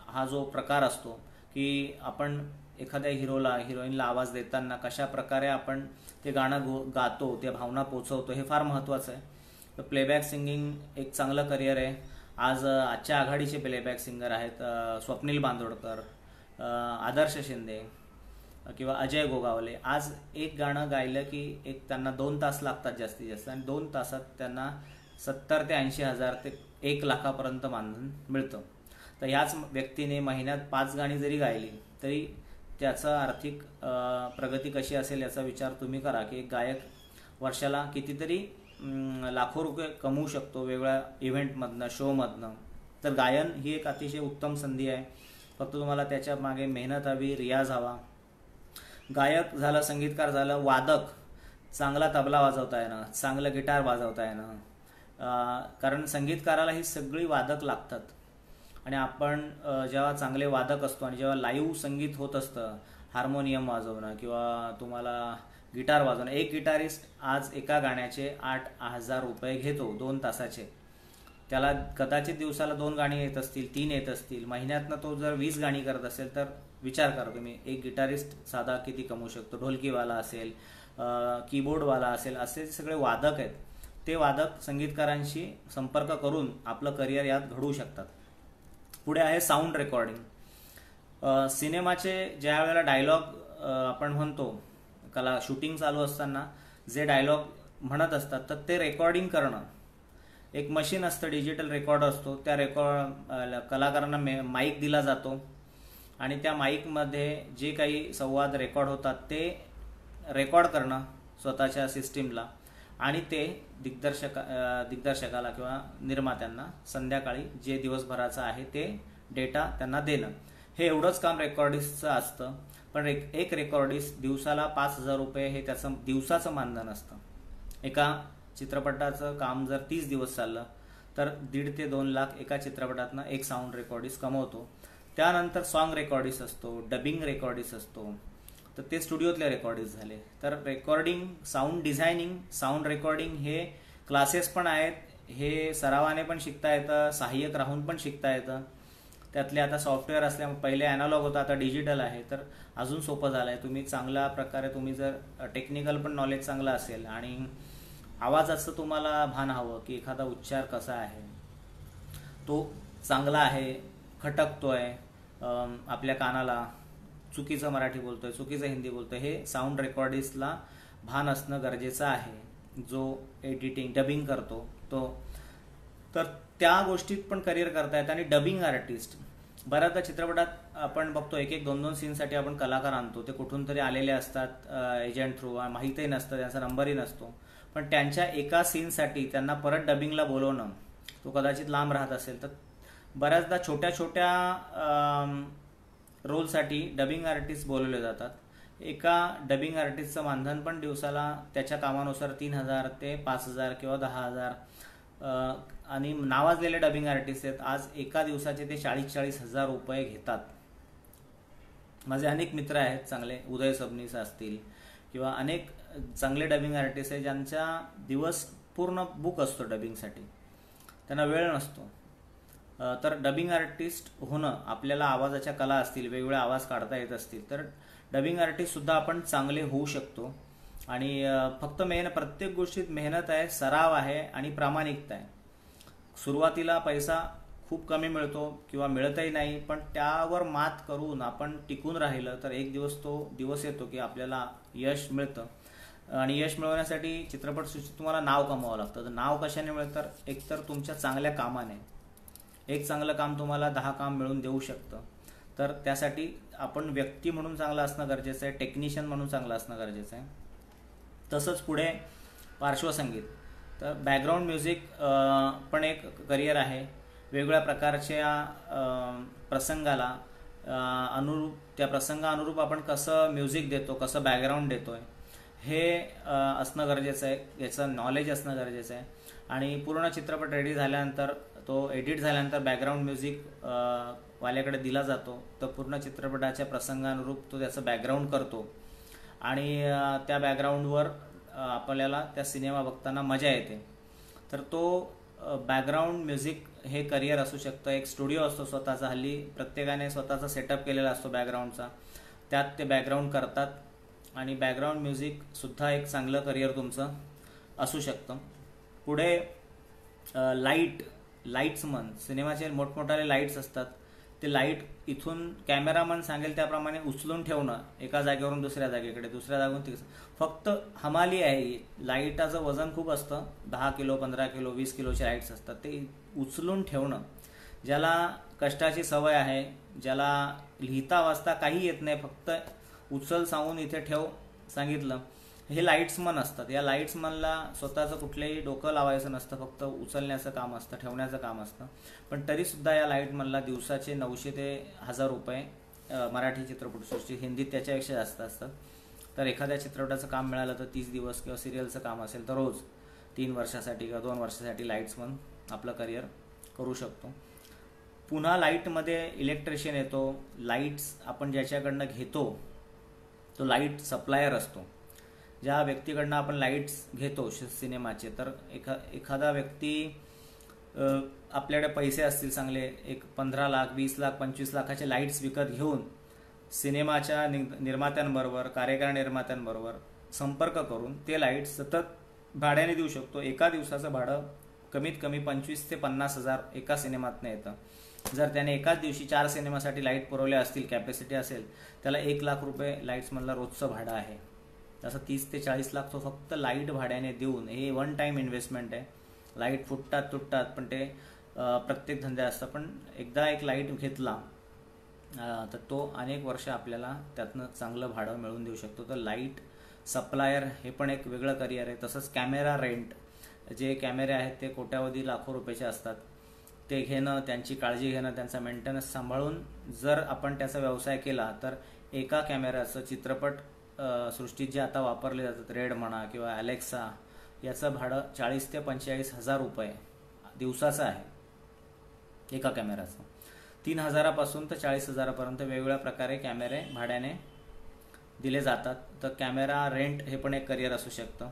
हा जो प्रकार असतो की आपण एखाद्या हिरोईनला आवाज देताना कशा प्रकारे आपण ते गाणं गातो, ते भावना पोचवतो, हे फार महत्त्वाचं आहे. तर प्लेबॅक सिंगिंग एक चांगलं करिअर आहे. आजच्या आघाडीचे प्लेबॅक सिंगर आहेत स्वप्नील बांदोडकर, आदर्श शिंदे किंवा अजय गोगावले. आज एक गाणं गायलं की त्यांना 2 तास लागतात जास्तीत जास्त, आणि 2 तासात त्यांना 70 ते 80 हजार ते 1 लाखापर्यंत मानधन मिळतं. तर ह्याच व्यक्तीने महिन्यात 5 गाणी जरी गायली तरी त्याचा आर्थिक प्रगती कशी असेल याचा विचार तुम्ही करा की एक गायक वर्षाला कितीतरी लाखो रुपये कमवू शकतो वेगवेगळ्या इव्हेंटमधनं, शोमधनं. तर गायन ही एक अतिशय उत्तम संधी आहे. फक्त तुम्हाला त्याच्या मागे मेहनत हवी, रियाज हवा. गायक झालं, संगीतकार झालं, वादक, चांगला तबला वाजवता येणं, चांगलं गिटार वाजवता येणं, कारण संगीतकाराला ही सगळी वादक लागतात. आणि आपण जेव्हा चांगले वादक असतो आणि जेव्हा लाईव्ह संगीत होत असतं, हार्मोनियम वाजवणं किंवा तुम्हाला गिटार वाजवणं, एक गिटारिस्ट आज एका गाण्याचे 8,000 रुपये घेतो 2 तासाचे. त्याला कदाचित दिवसाला 2 गाणी येत असतील, 3 येत असतील, महिन्यातनं तो जर 20 गाणी करत असेल तर विचार करा तुम्ही एक गिटारिस्ट साधा किती कमवू शकतो. ढोलकीवाला असेल, कीबोर्डवाला असेल, असे सगळे वादक आहेत. ते वादक संगीतकारांशी संपर्क करून आपलं करिअर यात घडवू शकतात. पुढे आहे साऊंड रेकॉर्डिंग. सिनेमाचे ज्या वेळेला डायलॉग आपण म्हणतो, शूटिंग चालू असताना जे डायलॉग म्हणत असतात तर ते रेकॉर्डिंग करणं. एक मशीन असतं, डिजिटल रेकॉर्डर असतो, त्या कलाकारांना माईक दिला जातो आणि त्या माईकमध्ये जे काही संवाद रेकॉर्ड होतात ते रेकॉर्ड करणं स्वतःच्या सिस्टीमला आणि ते दिग्दर्शकाला किंवा निर्मात्यांना संध्याकाळी जे दिवसभराचं आहे ते डेटा त्यांना देणं. हे एवढंच काम रेकॉर्डिस्टचं असतं. पण एक रेकॉर्डिस्ट दिवसाला 5,000 रुपये हे त्याचं दिवसाचं मानधन असतं. एका चित्रपटाचं काम जर 30 दिवस चाललं तर 1.5 ते 2 लाख एका चित्रपटातनं एक साऊंड रेकॉर्डिस्ट कमवतो. त्यानंतर सॉन्ग रेकॉर्डिस्ट असतो, डबिंग रेकॉर्डिस्ट असतो, तर ते स्टुडिओतले रेकॉर्डिस्ट झाले. तर recording, sound designing, sound recording हे क्लासेस पण आहेत. हे सरावाने पण शिकता येतं, सहाय्यक राहून पण शिकता येतं. त्यातले आता सॉफ्टवेअर असल्यामुळे पहिले ॲनालॉग होतं, आता डिजिटल आहे, तर अजून सोपं झालं आहे. तुम्ही चांगल्या प्रकारे, तुम्ही जर टेक्निकल पण नॉलेज चांगलं असेल आणि आवाजाचं तुम्हाला भान हवं की एखादा उच्चार कसा आहे, तो चांगला आहे, खटकतोय आपल्या कानाला, चुकीचं मराठी बोलतोय, चुकीचं हिंदी बोलतोय, हे साऊंड रेकॉर्डिस्टला भान असणं गरजेचं आहे, जो एडिटिंग डबिंग करतो तो. तर त्या गोष्टीत पण करिअर करता येतं. आणि डबिंग आर्टिस्ट, बऱ्याचदा चित्रपटात आपण बघतो 1-1, 2-2 सीनसाठी आपण कलाकार आणतो. ते कुठून तरी आलेले असतात एजंट थ्रू, माहीतही नसतं, त्यांचा नंबरही नसतो, पण त्यांच्या एका सीनसाठी त्यांना परत डबिंगला बोलवणं, तो कदाचित लांब राहत असेल, तर बऱ्याचदा छोट्या छोट्या रोलसाठी डबिंग आर्टिस्ट बोलवले जातात. एका डबिंग आर्टिस्टचं मानधन पण दिवसाला त्याच्या कामानुसार 3,000 ते 5,000 किंवा 10,000. आणि नावाजलेले डबिंग आर्टिस्ट आहेत, आज एका दिवसाचे ते 40-40 हजार रुपये घेतात. माझे अनेक मित्र आहेत चांगले, उदय सबनीस असतील किंवा अनेक चांगले डबिंग आर्टिस्ट आहेत, ज्यांचा दिवस पूर्ण बुक असतो डबिंगसाठी, त्यांना वेळ नसतो. तर डबिंग आर्टिस्ट होणं, आपल्याला आवाजाच्या कला असतील, वेगवेगळे आवाज काढता येत असतील, तर डबिंग आर्टिस्टसुद्धा आपण चांगले होऊ शकतो. आणि फक्त प्रत्येक गोष्टीत मेहनत आहे, सराव आहे आणि प्रामाणिकता आहे. सुरुवातीला पैसा खूप कमी मिळतो किंवा मिळतही नाही, पण त्यावर मात करून आपण टिकून राहिलं तर एक दिवस तो दिवस येतो की आपल्याला यश मिळतं. आणि यश मिळवण्यासाठी चित्रपटसृष्टीत तुम्हाला नाव कमवावं लागतं. तर नाव कशाने मिळतं? तर एकतर तुमच्या चांगल्या कामाने. एक चांगलं काम तुम्हाला 10 काम मिळवून देऊ शकतं. तर त्यासाठी आपण व्यक्ती म्हणून चांगलं असणं गरजेचं आहे, टेक्निशियन म्हणून चांगलं असणं गरजेचं आहे. तसंच पुढे पार्श्वसंगीत, तर बॅकग्राऊंड म्युझिक पण एक करिअर आहे. वेगवेगळ्या प्रकारच्या प्रसंगाला अनुरूप, त्या प्रसंगानुरूप आपण कसं म्युझिक देतो, कसं बॅकग्राऊंड देतोय, हे असणं गरजेचं आहे, याचं नॉलेज असणं गरजेचं आहे. आणि पूर्ण चित्रपट रेडी झाल्यानंतर, तो एडिट झाल्यानंतर बॅकग्राऊंड म्युझिक वाल्याकडे दिला जातो. तर पूर्ण चित्रपटाच्या प्रसंगानुरूप तो त्याचं बॅकग्राऊंड करतो आणि त्या बॅकग्राऊंडवर आपल्याला त्या सिनेमा बघताना मजा येते. तर तो बॅकग्राऊंड म्युझिक हे करिअर असू शकतं. एक स्टुडिओ असतो स्वतःचा, हल्ली प्रत्येकाने स्वतःचा सेटअप केलेला असतो बॅकग्राऊंडचा, त्यात ते बॅकग्राऊंड करतात आणि बॅकग्राऊंड म्युझिकसुद्धा एक चांगलं करिअर तुमचं असू शकतं. पुढे लाईट्समन, सिनेमाचे मोठमोठाले लाईट्स असतात, ते लाईट इथून कॅमेरामन सांगेल त्याप्रमाणे उचलून ठेवणं, एका जागेवरून दुसऱ्या जागेकडे, दुसऱ्या जागेवरून तिकडे. फक्त हमाली आहे, लाईटाचं वजन खूप असतं, 10 किलो, 15 किलो, 20 किलोचे लाईट्स असतात, ते उचलून ठेवणं. ज्याला कष्टाची सवय आहे, ज्याला लिहिता वाचता काही येत नाही, फक्त उचल सांगून इथे ठेव सांगितलं, हे लाईट्समन असतात. या लाईट्समनला स्वतःचं कुठलंही डोकं लावायचं नसतं, फक्त उचलण्याचं काम असतं, ठेवण्याचं काम असतं. पण तरीसुद्धा या लाईटमनला दिवसाचे 900 ते 1000 रुपये मराठी चित्रपटसृष्टी, हिंदीत त्याच्यापेक्षा जास्त असतात. तर एखाद्या चित्रपटाचं काम मिळालं तर 30 दिवस किंवा सिरियलचं काम असेल तर रोज 3 वर्षासाठी किंवा 2 वर्षासाठी लाईट्समन आपलं करिअर करू शकतो. पुन्हा लाईटमध्ये इलेक्ट्रिशियन येतो. लाईट्स आपण ज्याच्याकडनं घेतो तो लाईट सप्लायर असतो. ज्या व्यक्तीकडनं आपण लाईट्स घेतो सिनेमाचे, तर एखादा व्यक्ती, आपल्याकडे पैसे असतील चांगले, एक 15 लाख, 20 लाख, 25 लाखाचे लाईट्स विकत घेऊन सिनेमाच्या निर्मात्यांबरोबर, कार्यकारी निर्मात्यांबरोबर संपर्क करून ते लाईट्स सतत भाड्याने देऊ शकतो. एका दिवसाचं भाडं कमीत कमी 25 ते 50 हजार एका सिनेमातनं येतं. जर त्याने एकाच दिवशी 4 सिनेमासाठी लाईट पुरवले असतील, कॅपॅसिटी असेल, त्याला 1 लाख रुपये लाईट्समधला रोजचं भाडं आहे. तसं 30 ते 40 लाख तो फक्त लाईट भाड्याने देऊन, हे वन टाइम इन्व्हेस्टमेंट आहे. लाईट फुटतात, तुटतात, पण ते प्रत्येक धंदे असतात. पण एकदा एक लाईट घेतला तर तो अनेक वर्ष आपल्याला त्यातनं चांगलं भाडं मिळवून देऊ शकतो. तर लाईट सप्लायर हे पण एक वेगळं करिअर आहे. तसंच कॅमेरा रेंट, जे कॅमेरे आहेत ते कोट्यावधी लाखो रुपयाचे असतात, ते घेणं, त्यांची काळजी घेणं, त्यांचा मेंटेनन्स सांभाळून जर आपण त्याचा व्यवसाय केला तर एका कॅमेऱ्याचं चित्रपट सृष्टीत जे आता वापरले जातात, रेड म्हणा किंवा अलेक्सा, याचं भाडं 40 ते 45 हजार रुपये दिवसाचा आहे एका कॅमेराचा. 3,000पासून तर 40,000पर्यंत वेगवेगळ्या प्रकारे कॅमेरे भाड्याने दिले जातात. तर कॅमेरा रेंट हे पण एक करिअर असू शकतं.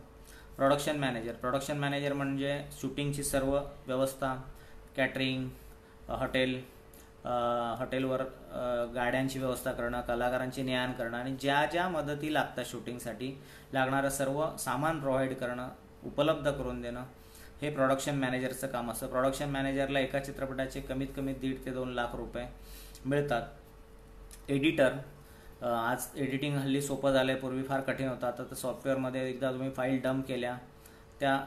प्रोडक्शन मॅनेजर म्हणजे शूटिंगची सर्व व्यवस्था, कॅटरिंग, हॉटेलवर गाड्यांची व्यवस्था करणं, कलाकारांची ने-आण करणं आणि ज्या ज्या मदती लागतात शूटिंगसाठी लागणारं सर्व सामान प्रोव्हाइड करणं, उपलब्ध करून देणं, हे प्रोडक्शन मॅनेजरचं काम असतं. प्रोडक्शन मॅनेजरला एका चित्रपटाचे कमीत कमी 1.5 ते 2 लाख रुपये मिळतात. एडिटर, आज एडिटिंग हल्ली सोपं झालं आहे, पूर्वी फार कठीण होतं. आता तर सॉफ्टवेअरमध्ये एकदा तुम्ही फाईल डंप केल्या, त्या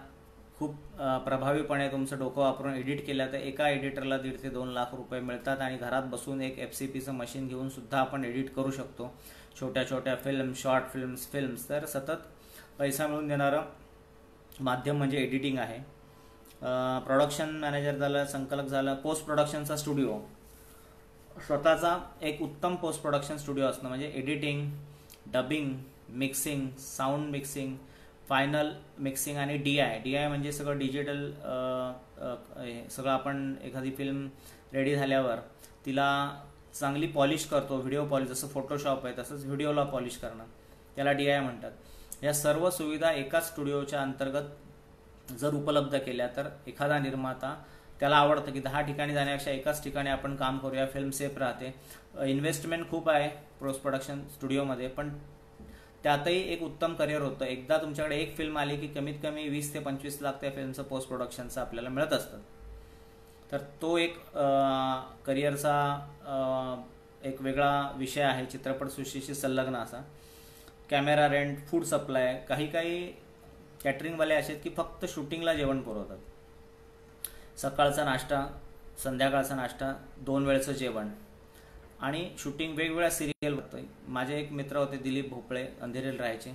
खूप प्रभावीपणे तुमचं डोकं वापरून एडिट केल्या तर एका एडिटरला 1.5 ते 2 लाख रुपये मिळतात. आणि घरात बसून एक FCPचं मशीन घेऊन सुद्धा आपण एडिट करू शकतो. छोट्या छोट्या फिल्म, शॉर्ट फिल्म्स. तर सतत पैसा मिळून देणारं माध्यम म्हणजे एडिटिंग आहे. प्रोडक्शन मॅनेजर झालं, संकलक झालं. पोस्ट प्रोडक्शनचा स्टुडिओ, स्वतःचा एक उत्तम पोस्ट प्रोडक्शन स्टुडिओ असणं म्हणजे editing, dubbing, mixing, sound mixing, final mixing आणि DI म्हणजे सगळं डिजिटल. सगळं आपण एखादी फिल्म रेडी झाल्यावर तिला चांगली पॉलिश करतो, व्हिडिओ पॉलिश, जसं फोटोशॉप आहे तसंच व्हिडिओला पॉलिश करणं, त्याला DI म्हणतात. या सर्व सुविधा एकाच स्टुडिओच्या अंतर्गत जर उपलब्ध केल्या तर एखादा निर्माता त्याला आवडतं की 10 ठिकाणी जाण्यापेक्षा एकाच ठिकाणी आपण काम करूया, फिल्म सेफ राहते. इन्व्हेस्टमेंट खूप आहे पोस्ट प्रोडक्शन स्टुडिओमध्ये, पण त्यातही एक उत्तम करिअर होतं. एकदा तुमच्याकडे एक फिल्म आली की कमीत कमी 20 ते 25 लाख त्या फिल्मचं पोस्ट प्रोडक्शनचं आपल्याला मिळत असतं. तर तो एक करिअरचा एक वेगळा विषय आहे चित्रपटसृष्टीशी संलग्न असा. Camera rent, food supply. काही कॅटरिंगवाले असे आहेत की फक्त शूटिंगला जेवण पुरवतात. सकाळचा नाश्ता, संध्याकाळचा नाश्ता, 2 वेळचं जेवण आणि शूटिंग वेगवेगळ्या सिरियल होतं. माझे एक मित्र होते दिलीप भोपळे, अंधेरीला राहायचे.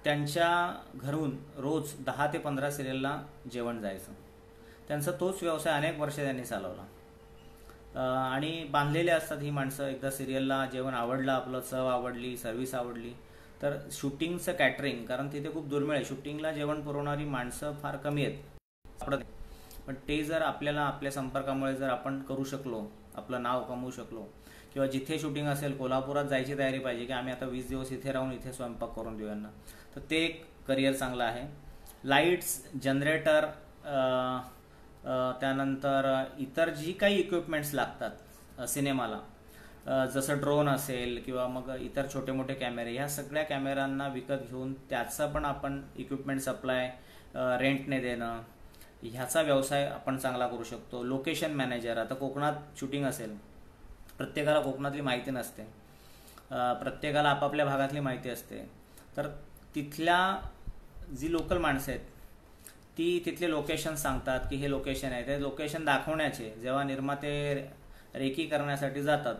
त्यांच्या घरून रोज 10 ते 15 सिरियलला जेवण जायचं. त्यांचा तोच व्यवसाय अनेक वर्ष त्यांनी चालवला. आणि बांधलेले असतात ही माणसं. एकदा सिरियलला जेवण आवडलं, आपलं चव आवडली, सर्व्हिस आवडली, तर शूटिंगचं कॅटरिंग, कारण तिथे खूप दुर्मिळ आहे, शूटिंगला जेवण पुरवणारी माणसं फार कमी आहेत. पण ते जर आपल्याला आपल्या संपर्कामुळे जर आपण करू शकलो, आपलं नाव कमवू शकलो, किंवा जिथे शूटिंग असेल, कोल्हापुरात जायची तयारी पाहिजे की आम्ही आता 20 दिवस इथे राहून इथे स्वयंपाक करून देऊ यांना, तर ते एक करिअर चांगलं आहे. लाईट्स, जनरेटर, त्यानंतर इतर जी काही इक्विपमेंट्स लागतात सिनेमाला, जसं ड्रोन असेल किंवा मग इतर छोटे मोठे कॅमेरे, ह्या सगळ्या कॅमेऱ्यांना विकत घेऊन त्याचं पण आपण इक्विपमेंट सप्लाय रेंटने देणं, ह्याचा व्यवसाय आपण चांगला करू शकतो. लोकेशन मॅनेजर, आता कोकणात शूटिंग असेल, प्रत्येकाला कोकणातली माहिती नसते, प्रत्येकाला आपापल्या भागातली माहिती असते, तर तिथल्या जी लोकल माणसं आहेत ती तिथले लोकेशन सांगतात की हे लोकेशन आहे. ते लोकेशन दाखवण्याचे जेव्हा निर्माते रेकी करण्यासाठी जातात,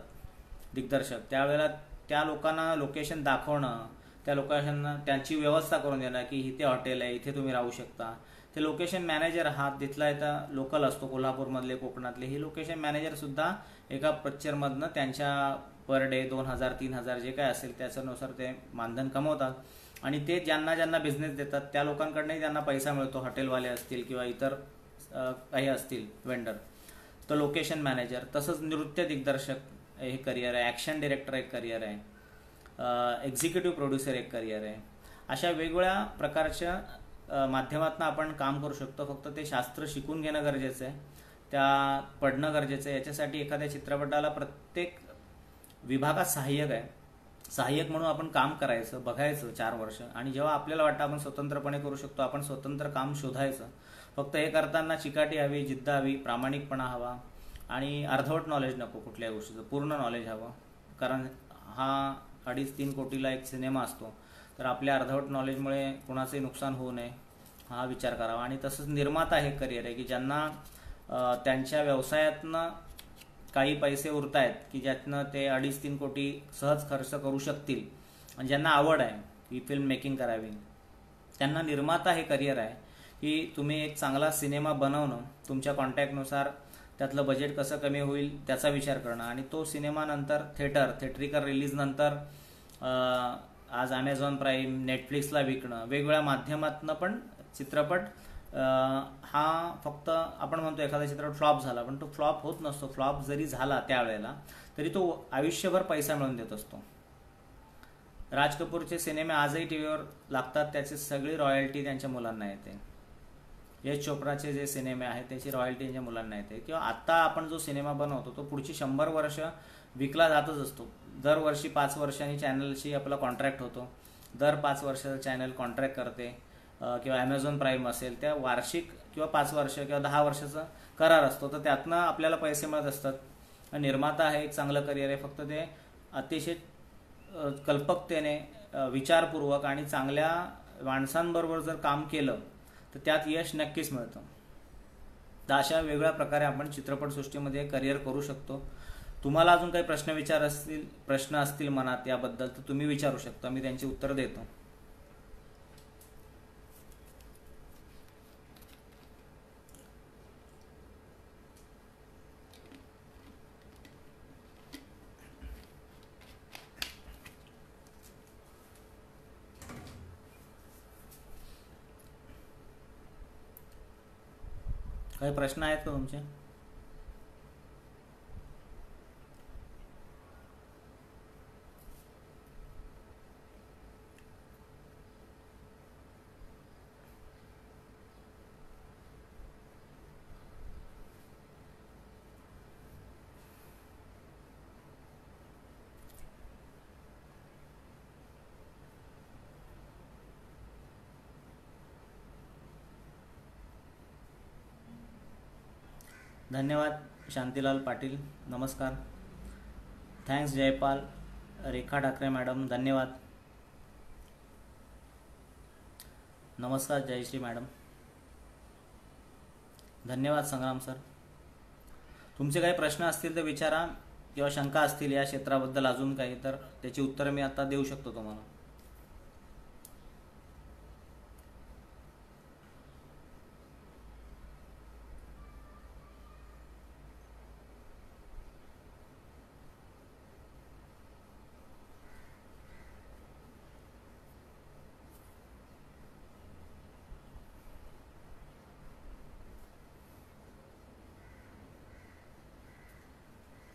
दिग्दर्शक, त्यावेळेला त्या लोकांना लोकेशन दाखवणं, त्या लोकेशनना त्यांची व्यवस्था करून देणं की इथे हॉटेल आहे, इथे तुम्ही राहू शकता. ते लोकेशन मॅनेजर हा तिथला इथं लोकल असतो, कोल्हापूरमधले, कोकणातले. हे लोकेशन मॅनेजरसुद्धा एका पिक्चरमधनं त्यांच्या पर डे 2,000-3,000 जे काय असेल त्याच्यानुसार ते मानधन कमवतात. आणि ते ज्यांना ज्यांना बिझनेस देतात त्या लोकांकडनंही त्यांना पैसा मिळतो, हॉटेलवाले असतील किंवा इतर काही असतील वेंडर. तर लोकेशन मॅनेजर. तसंच नृत्य दिग्दर्शक हे करिअर आहे, ॲक्शन डिरेक्टर एक करिअर आहे, एक्झिक्युटिव्ह प्रोड्युसर एक करिअर आहे. अशा वेगवेगळ्या प्रकारच्या माध्यमातून आपण काम करू शकतो. फक्त ते शास्त्र शिकून घेणं गरजेचं आहे, त्या पडणं गरजेचं आहे. याच्यासाठी एखाद्या चित्रपटाला प्रत्येक विभागात सहाय्यक आहे, सहाय्यक म्हणून आपण काम करायचं, बघायचं 4 वर्ष, आणि जेव्हा आपल्याला वाटतं आपण स्वतंत्रपणे करू शकतो, आपण स्वतंत्र काम शोधायचं. फक्त हे करताना चिकाटी हवी, जिद्द हवी, प्रामाणिकपणा हवा आणि अर्धवट नॉलेज नको, कुठल्याही गोष्टीचं पूर्ण नॉलेज हवं. कारण हा 2.5-3 कोटीला एक सिनेमा असतो, तर आपल्या अर्धवट नॉलेजमुळे कुणाचंही नुकसान होऊ नये हा विचार करावा. आणि तसंच निर्माता हे करिअर आहे की ज्यांना त्यांच्या व्यवसायातनं काही पैसे उरत आहेत की ज्यातनं ते 2.5-3 कोटी सहज खर्च करू शकतील, आणि ज्यांना आवड आहे की फिल्म मेकिंग करावी, त्यांना निर्माता हे करिअर आहे की तुम्ही एक चांगला सिनेमा बनवणं, तुमच्या कॉन्टॅक्टनुसार त्यातलं बजेट कसं कमी होईल त्याचा विचार करणं, आणि तो सिनेमा नंतर थिएट्रिकल रिलीज नंतर आज ॲमेझॉन प्राईम, नेटफ्लिक्सला विकणं, वेगवेगळ्या माध्यमातून पण चित्रपट हा फक्त आपण म्हणतो एखादा चित्रपट फ्लॉप झाला, पण तो फ्लॉप होत नसतो. फ्लॉप जरी झाला त्यावेळेला तरी तो आयुष्यभर पैसा मिळवून देत असतो. राज कपूरचे सिनेमे आजही टीव्हीवर लागतात, त्याची सगळी रॉयल्टी त्यांच्या मुलांना येते. यश चोप्राचे जे सिनेमे आहेत त्याची रॉयल्टी त्यांच्या मुलांना येते. किंवा आता आपण जो सिनेमा बनवतो तो पुढची 100 वर्ष विकला जातच असतो. दरवर्षी 5 वर्षांनी चॅनलशी आपला कॉन्ट्रॅक्ट होतो. दर 5 वर्षाचा चॅनल कॉन्ट्रॅक्ट करते. किंवा ॲमेझॉन प्राईम असेल त्या वार्षिक किंवा 5 वर्ष किंवा 10 वर्षाचा करार असतो. तर त्यातनं आपल्याला पैसे मिळत असतात. निर्माता आहे एक चांगलं करिअर आहे, फक्त ते अतिशय कल्पकतेने विचारपूर्वक आणि चांगल्या माणसांबरोबर जर काम केलं तर त्यात यश नक्कीच मिळतं. तर अशा वेगळ्या प्रकारे आपण चित्रपटसृष्टीमध्ये करिअर करू शकतो. तुम्हाला अजून काही प्रश्न असतील मनात याबद्दल तर तुम्ही विचारू शकता, मी त्यांची उत्तर देतो. काही प्रश्न आहेत का तुमचे? धन्यवाद शांतीलाल पाटील, नमस्कार. थँक्स जयपाल. रेखा ठाकरे मॅडम धन्यवाद. नमस्कार जयश्री मॅडम, धन्यवाद. संग्राम सर, तुमचे काही प्रश्न असतील तर विचारा किंवा शंका असतील या क्षेत्राबद्दल अजून काही तर त्याची उत्तरं मी आता देऊ शकतो तुम्हाला.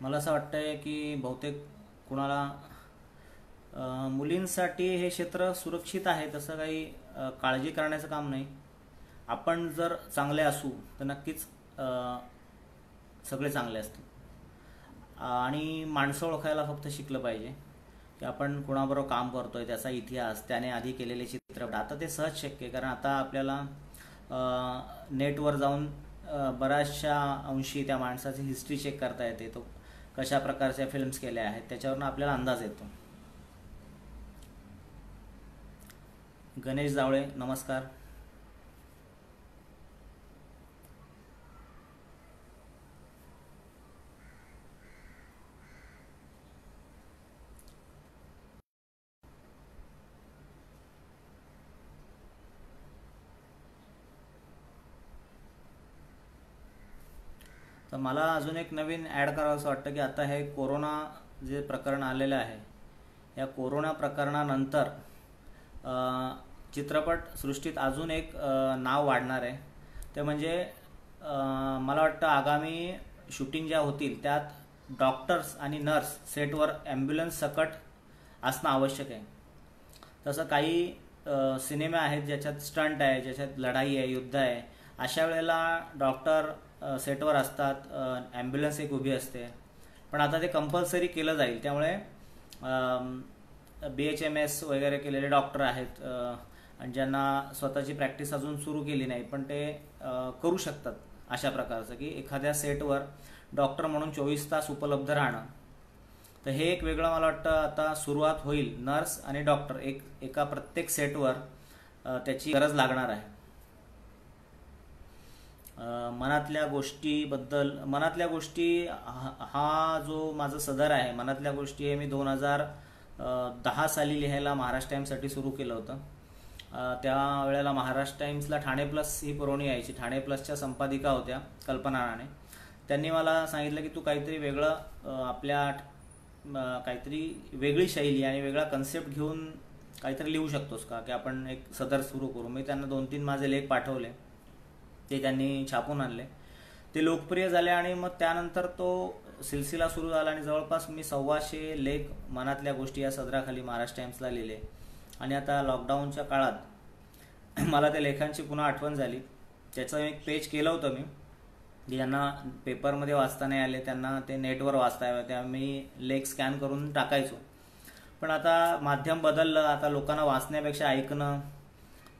मला असं वाटतंय की बहुतेक कुणाला मुलींसाठी हे क्षेत्र सुरक्षित आहे, तसं काही काळजी करण्याचं काम नाही. आपण जर चांगले असू तर नक्कीच सगळे चांगले असतील. आणि माणसं ओळखायला फक्त शिकलं पाहिजे की आपण कुणाबरोबर काम करतोय, त्याचा इतिहास, त्याने आधी केलेले चित्रपट. आता ते सहज शक्य आहे, कारण आता आपल्याला नेटवर जाऊन बऱ्याचशा अंशी त्या माणसाची हिस्ट्री चेक करता येते. तो कशा प्रकारच्या फिल्म्स केल्या आहेत त्याच्यावरून आपल्याला अंदाज येतो. गणेश जावळे नमस्कार. तर मला अजून एक नवीन ॲड करावं असं वाटतं की आता हे कोरोना जे प्रकरण आलेलं आहे, या कोरोना प्रकरणानंतर चित्रपटसृष्टीत अजून एक नाव वाढणार आहे. ते म्हणजे मला वाटतं आगामी शूटिंग ज्या होतील त्यात डॉक्टर्स आणि नर्स सेटवर ॲम्ब्युलन्स सकट असणं आवश्यक आहे. तसं काही सिनेमे आहेत ज्याच्यात स्टंट आहे, ज्याच्यात लढाई आहे, युद्ध आहे. अशा वेळेला डॉक्टर सेटवर असतात, ॲम्ब्युलन्स एक उभी असते. पण आता ते कंपल्सरी केलं जाईल. त्यामुळे BHMS वगैरे केलेले डॉक्टर आहेत आणि ज्यांना स्वतःची प्रॅक्टिस अजून सुरू केली नाही पण ते करू शकतात अशा प्रकारचं की एखाद्या सेटवर डॉक्टर म्हणून 24 तास उपलब्ध राहणं. तर हे एक वेगळं मला वाटतं आता सुरुवात होईल. नर्स आणि डॉक्टर एका प्रत्येक सेटवर त्याची गरज लागणार आहे. मनातल्या गोष्टी हा जो माझा सदर आहे, मनातल्या गोष्टी हे मी 2010 साली लिहायला महाराष्ट्र टाइम्ससाठी सुरू केलं होतं. त्यावेळेला महाराष्ट्र टाइम्सला ठाणे प्लस ही पुरवणी यायची. ठाणे प्लसच्या संपादिका होत्या कल्पना राणे. त्यांनी मला सांगितलं की तू काहीतरी वेगळं आपल्या काहीतरी वेगळी शैली आणि वेगळा कन्सेप्ट घेऊन काहीतरी लिहू शकतोस का, की आपण एक सदर सुरू करू. मी त्यांना 2-3 माझे लेख पाठवले. ते त्यांनी छापून आणले. ते लोकप्रिय झाले आणि मग त्यानंतर तो सिलसिला सुरू झाला आणि जवळपास मी 125 लेख मनातल्या गोष्टी या सदराखाली महाराष्ट्र टाइम्सला लिहिले. आणि आता लॉकडाऊनच्या काळात मला त्या लेखांची पुन्हा आठवण झाली. त्याचं एक पेज केलं होतं मी, ज्यांना पेपरमध्ये वाचता नाही आले त्यांना ते नेटवर वाचता यावं, त्या मी लेख स्कॅन करून टाकायचो. पण आता माध्यम बदललं, आता लोकांना वाचण्यापेक्षा ऐकणं,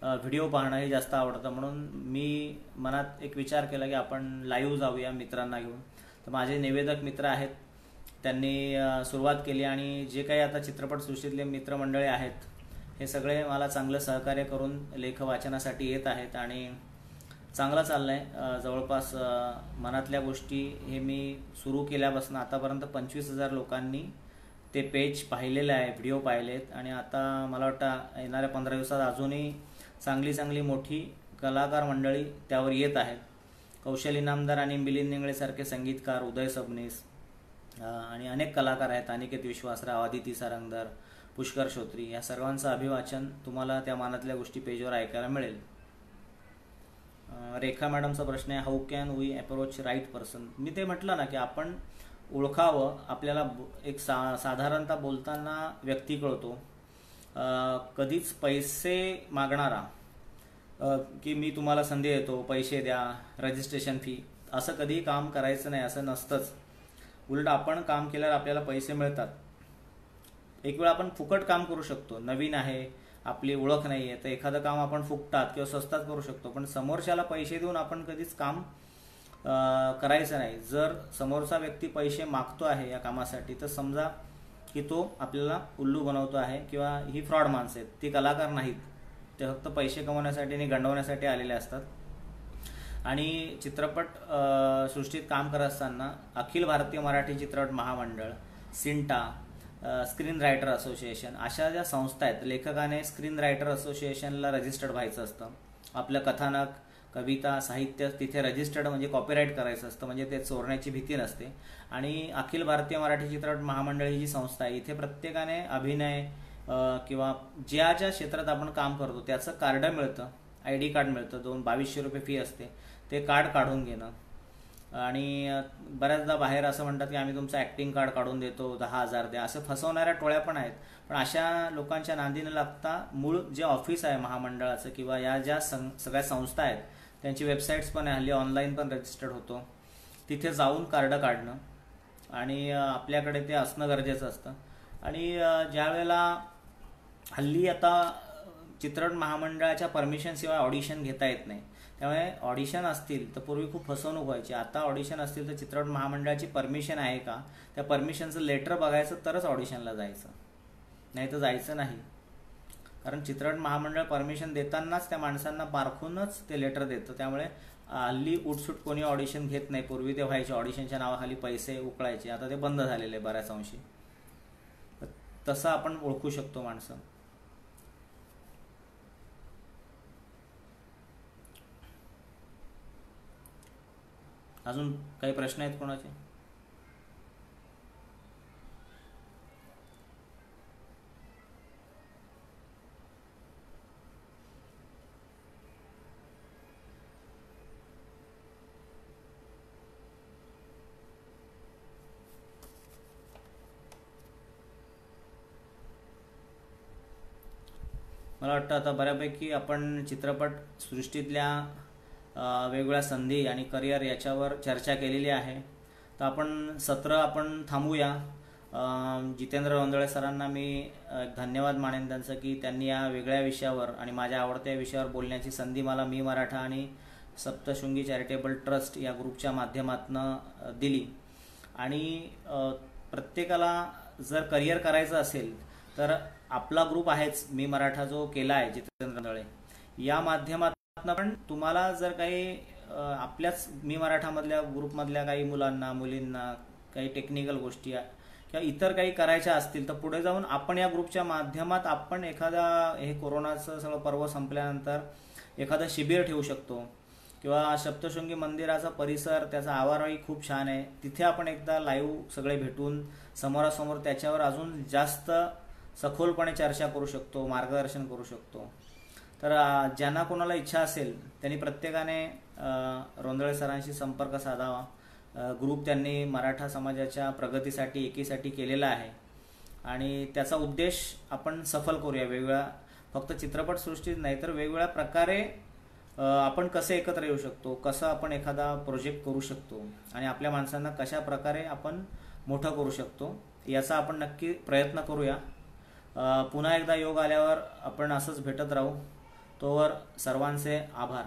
व्हिडिओ पाहणं हे जास्त आवडतं. म्हणून मी मनात एक विचार केला की आपण लाईव्ह जाऊया मित्रांना घेऊन. तर माझे निवेदक मित्र आहेत, त्यांनी सुरुवात केली आणि जे काही आता चित्रपटसृष्टीतले मित्रमंडळी आहेत हे सगळे मला चांगलं सहकार्य करून लेख वाचनासाठी येत आहेत आणि चांगलं चाललं आहे. जवळपास मनातल्या गोष्टी हे मी सुरू केल्यापासून आतापर्यंत 25,000 लोकांनी ते पेज पाहिलेलं आहे, व्हिडिओ पाहिलेत. आणि आता मला वाटतं येणाऱ्या 15 दिवसात अजूनही चांगली मोठी कलाकार मंडळी त्यावर येत आहेत. कौशल इनामदार आणि मिलिंद निंगळेसारखे संगीतकार, उदय सबनीस आणि अनेक कलाकार आहेत, अनिकेत विश्वासराव, आदिती सारंगधर, पुष्कर श्रोत्री, या सर्वांचं अभिवाचन तुम्हाला त्या मनातल्या गोष्टी पेजवर ऐकायला मिळेल. रेखा मॅडमचा प्रश्न आहे, how can we approach right person. मी ते म्हटलं ना की आपण ओळखावं, आपल्याला एक साधारणतः बोलताना व्यक्ती कळतो. कधीच पैसे मागणारा की मी तुम्हाला संधी देतो, पैसे द्या, रजिस्ट्रेशन फी, असं कधीही काम करायचं नाही, असं नसतंच. उलट आपण काम केल्यावर आपल्याला पैसे मिळतात. एक वेळ आपण फुकट काम करू शकतो, नवीन आहे, आपली ओळख नाही आहे, तर एखादं काम आपण फुकटात किंवा स्वस्तात करू शकतो. पण समोरच्याला पैसे देऊन आपण कधीच काम करायचं नाही. जर समोरचा व्यक्ती पैसे मागतो आहे या कामासाठी तर समजा की तो आपल्याला उल्लू बनवतो आहे किंवा ही फ्रॉड माणसं आहेत, ती कलाकार नाहीत, ते फक्त पैसे कमवण्यासाठी आणि गंडवण्यासाठी आलेले असतात. आणि चित्रपट सृष्टीत काम करत असताना अखिल भारतीय मराठी चित्रपट महामंडळ, सिंटा, स्क्रीन रायटर असोसिएशन अशा ज्या संस्था आहेत, लेखकाने स्क्रीन रायटर असोसिएशनला रजिस्टर्ड व्हायचं असतं. आपलं कथानक, कविता, साहित्य तिथे रजिस्टर्ड म्हणजे कॉपीराईट करायचं असतं, म्हणजे ते चोरण्याची भीती नसते. आणि अखिल भारतीय मराठी चित्रपट महामंडळ ही जी संस्था आहे, इथे प्रत्येकाने अभिनय किंवा ज्या क्षेत्रात आपण काम करतो त्याचं कार्ड मिळतं, ID कार्ड मिळतं. 2200 रुपये फी असते, ते कार्ड काढून घेणं. आणि बऱ्याचदा बाहेर असं म्हणतात की आम्ही तुमचं ॲक्टिंग कार्ड काढून देतो, 10,000 द्या, असं फसवणाऱ्या टोळ्या पण आहेत. पण अशा लोकांच्या नांदी न लागता मूळ जे ऑफिस आहे महामंडळाचं किंवा या ज्या सगळ्या संस्था आहेत त्यांची वेबसाईट्स पण आहे, हल्ली ऑनलाईन पण रजिस्टर्ड होतो, तिथे जाऊन कार्ड काढणं आणि आपल्याकडे ते असणं गरजेचं असतं. आणि ज्या वेळेला हल्ली आता चित्रपट महामंडळाच्या परमिशनशिवाय ऑडिशन घेता येत नाही, त्यामुळे ऑडिशन असतील तर पूर्वी खूप फसवणूक व्हायची. आता ऑडिशन असतील तर चित्रपट महामंडळाची परमिशन आहे का, त्या परमिशनचं लेटर बघायचं तरच ऑडिशनला जायचं, नाही तर जायचं नाही. कारण चित्रपट महामंडळ परमिशन देतानाच त्या माणसांना पारखूनच ते लेटर देतं. त्यामुळे हल्ली उठसूट कोणी ऑडिशन घेत नाही. पूर्वी ते व्हायचे, ऑडिशनच्या नावाखाली पैसे उकळायचे, आता ते बंद झालेले आहे बऱ्याच अंशी. तसं आपण ओळखू शकतो माणसं. अजून काही प्रश्न आहेत कोणाचे? मला वाटतं आता बऱ्यापैकी आपण चित्रपट सृष्टीतल्या वेगवेगळ्या संधी आणि करिअर याच्यावर चर्चा केलेली आहे. तर आपण सत्र आपण थांबूया. जितेंद्र रोंदळे सरांना मी धन्यवाद मानेन त्यांचं की त्यांनी या वेगळ्या विषयावर आणि माझ्या आवडत्या विषयावर बोलण्याची संधी मला मी मराठा आणि सप्तशृंगी चॅरिटेबल ट्रस्ट या ग्रुपच्या माध्यमातून दिली. आणि प्रत्येकाला जर करिअर करायचं असेल तर आपला ग्रुप आहेच मी मराठा जो केला आहे जितेंद्र रोंदळे, या माध्यमातून पण तुम्हाला जर काही आपल्याच मी मराठामधल्या ग्रुपमधल्या काही मुलांना मुलींना काही टेक्निकल गोष्टी किंवा इतर काही करायच्या असतील तर पुढे जाऊन आपण या ग्रुपच्या माध्यमात आपण एखादा हे कोरोनाचं सगळं पर्व संपल्यानंतर एखादं शिबिर ठेवू शकतो किंवा सप्तशृंगी मंदिराचा परिसर त्याचा आवारही खूप छान आहे, तिथे आपण एकदा लाईव्ह सगळे भेटून समोरासमोर त्याच्यावर अजून जास्त सखोलपणे चर्चा करू शकतो, मार्गदर्शन करू शकतो. तर ज्यांना कोणाला इच्छा असेल त्यांनी प्रत्येकाने रोंदळे सरांशी संपर्क साधावा. ग्रुप त्यांनी मराठा समाजाच्या प्रगतीसाठी एकीसाठी केलेला आहे आणि त्याचा उद्देश आपण सफल करूया. वेगवेगळ्या फक्त चित्रपटसृष्टीत नाही तर वेगवेगळ्या प्रकारे आपण कसे एकत्र येऊ शकतो, कसं आपण एखादा प्रोजेक्ट करू शकतो आणि आपल्या माणसांना कशा प्रकारे आपण मोठं करू शकतो याचा आपण नक्की प्रयत्न करूया. पुन्हा एकदा योग आल्यावर आपण असंच भेटत राहू. तोवर सर्वांचे आभार.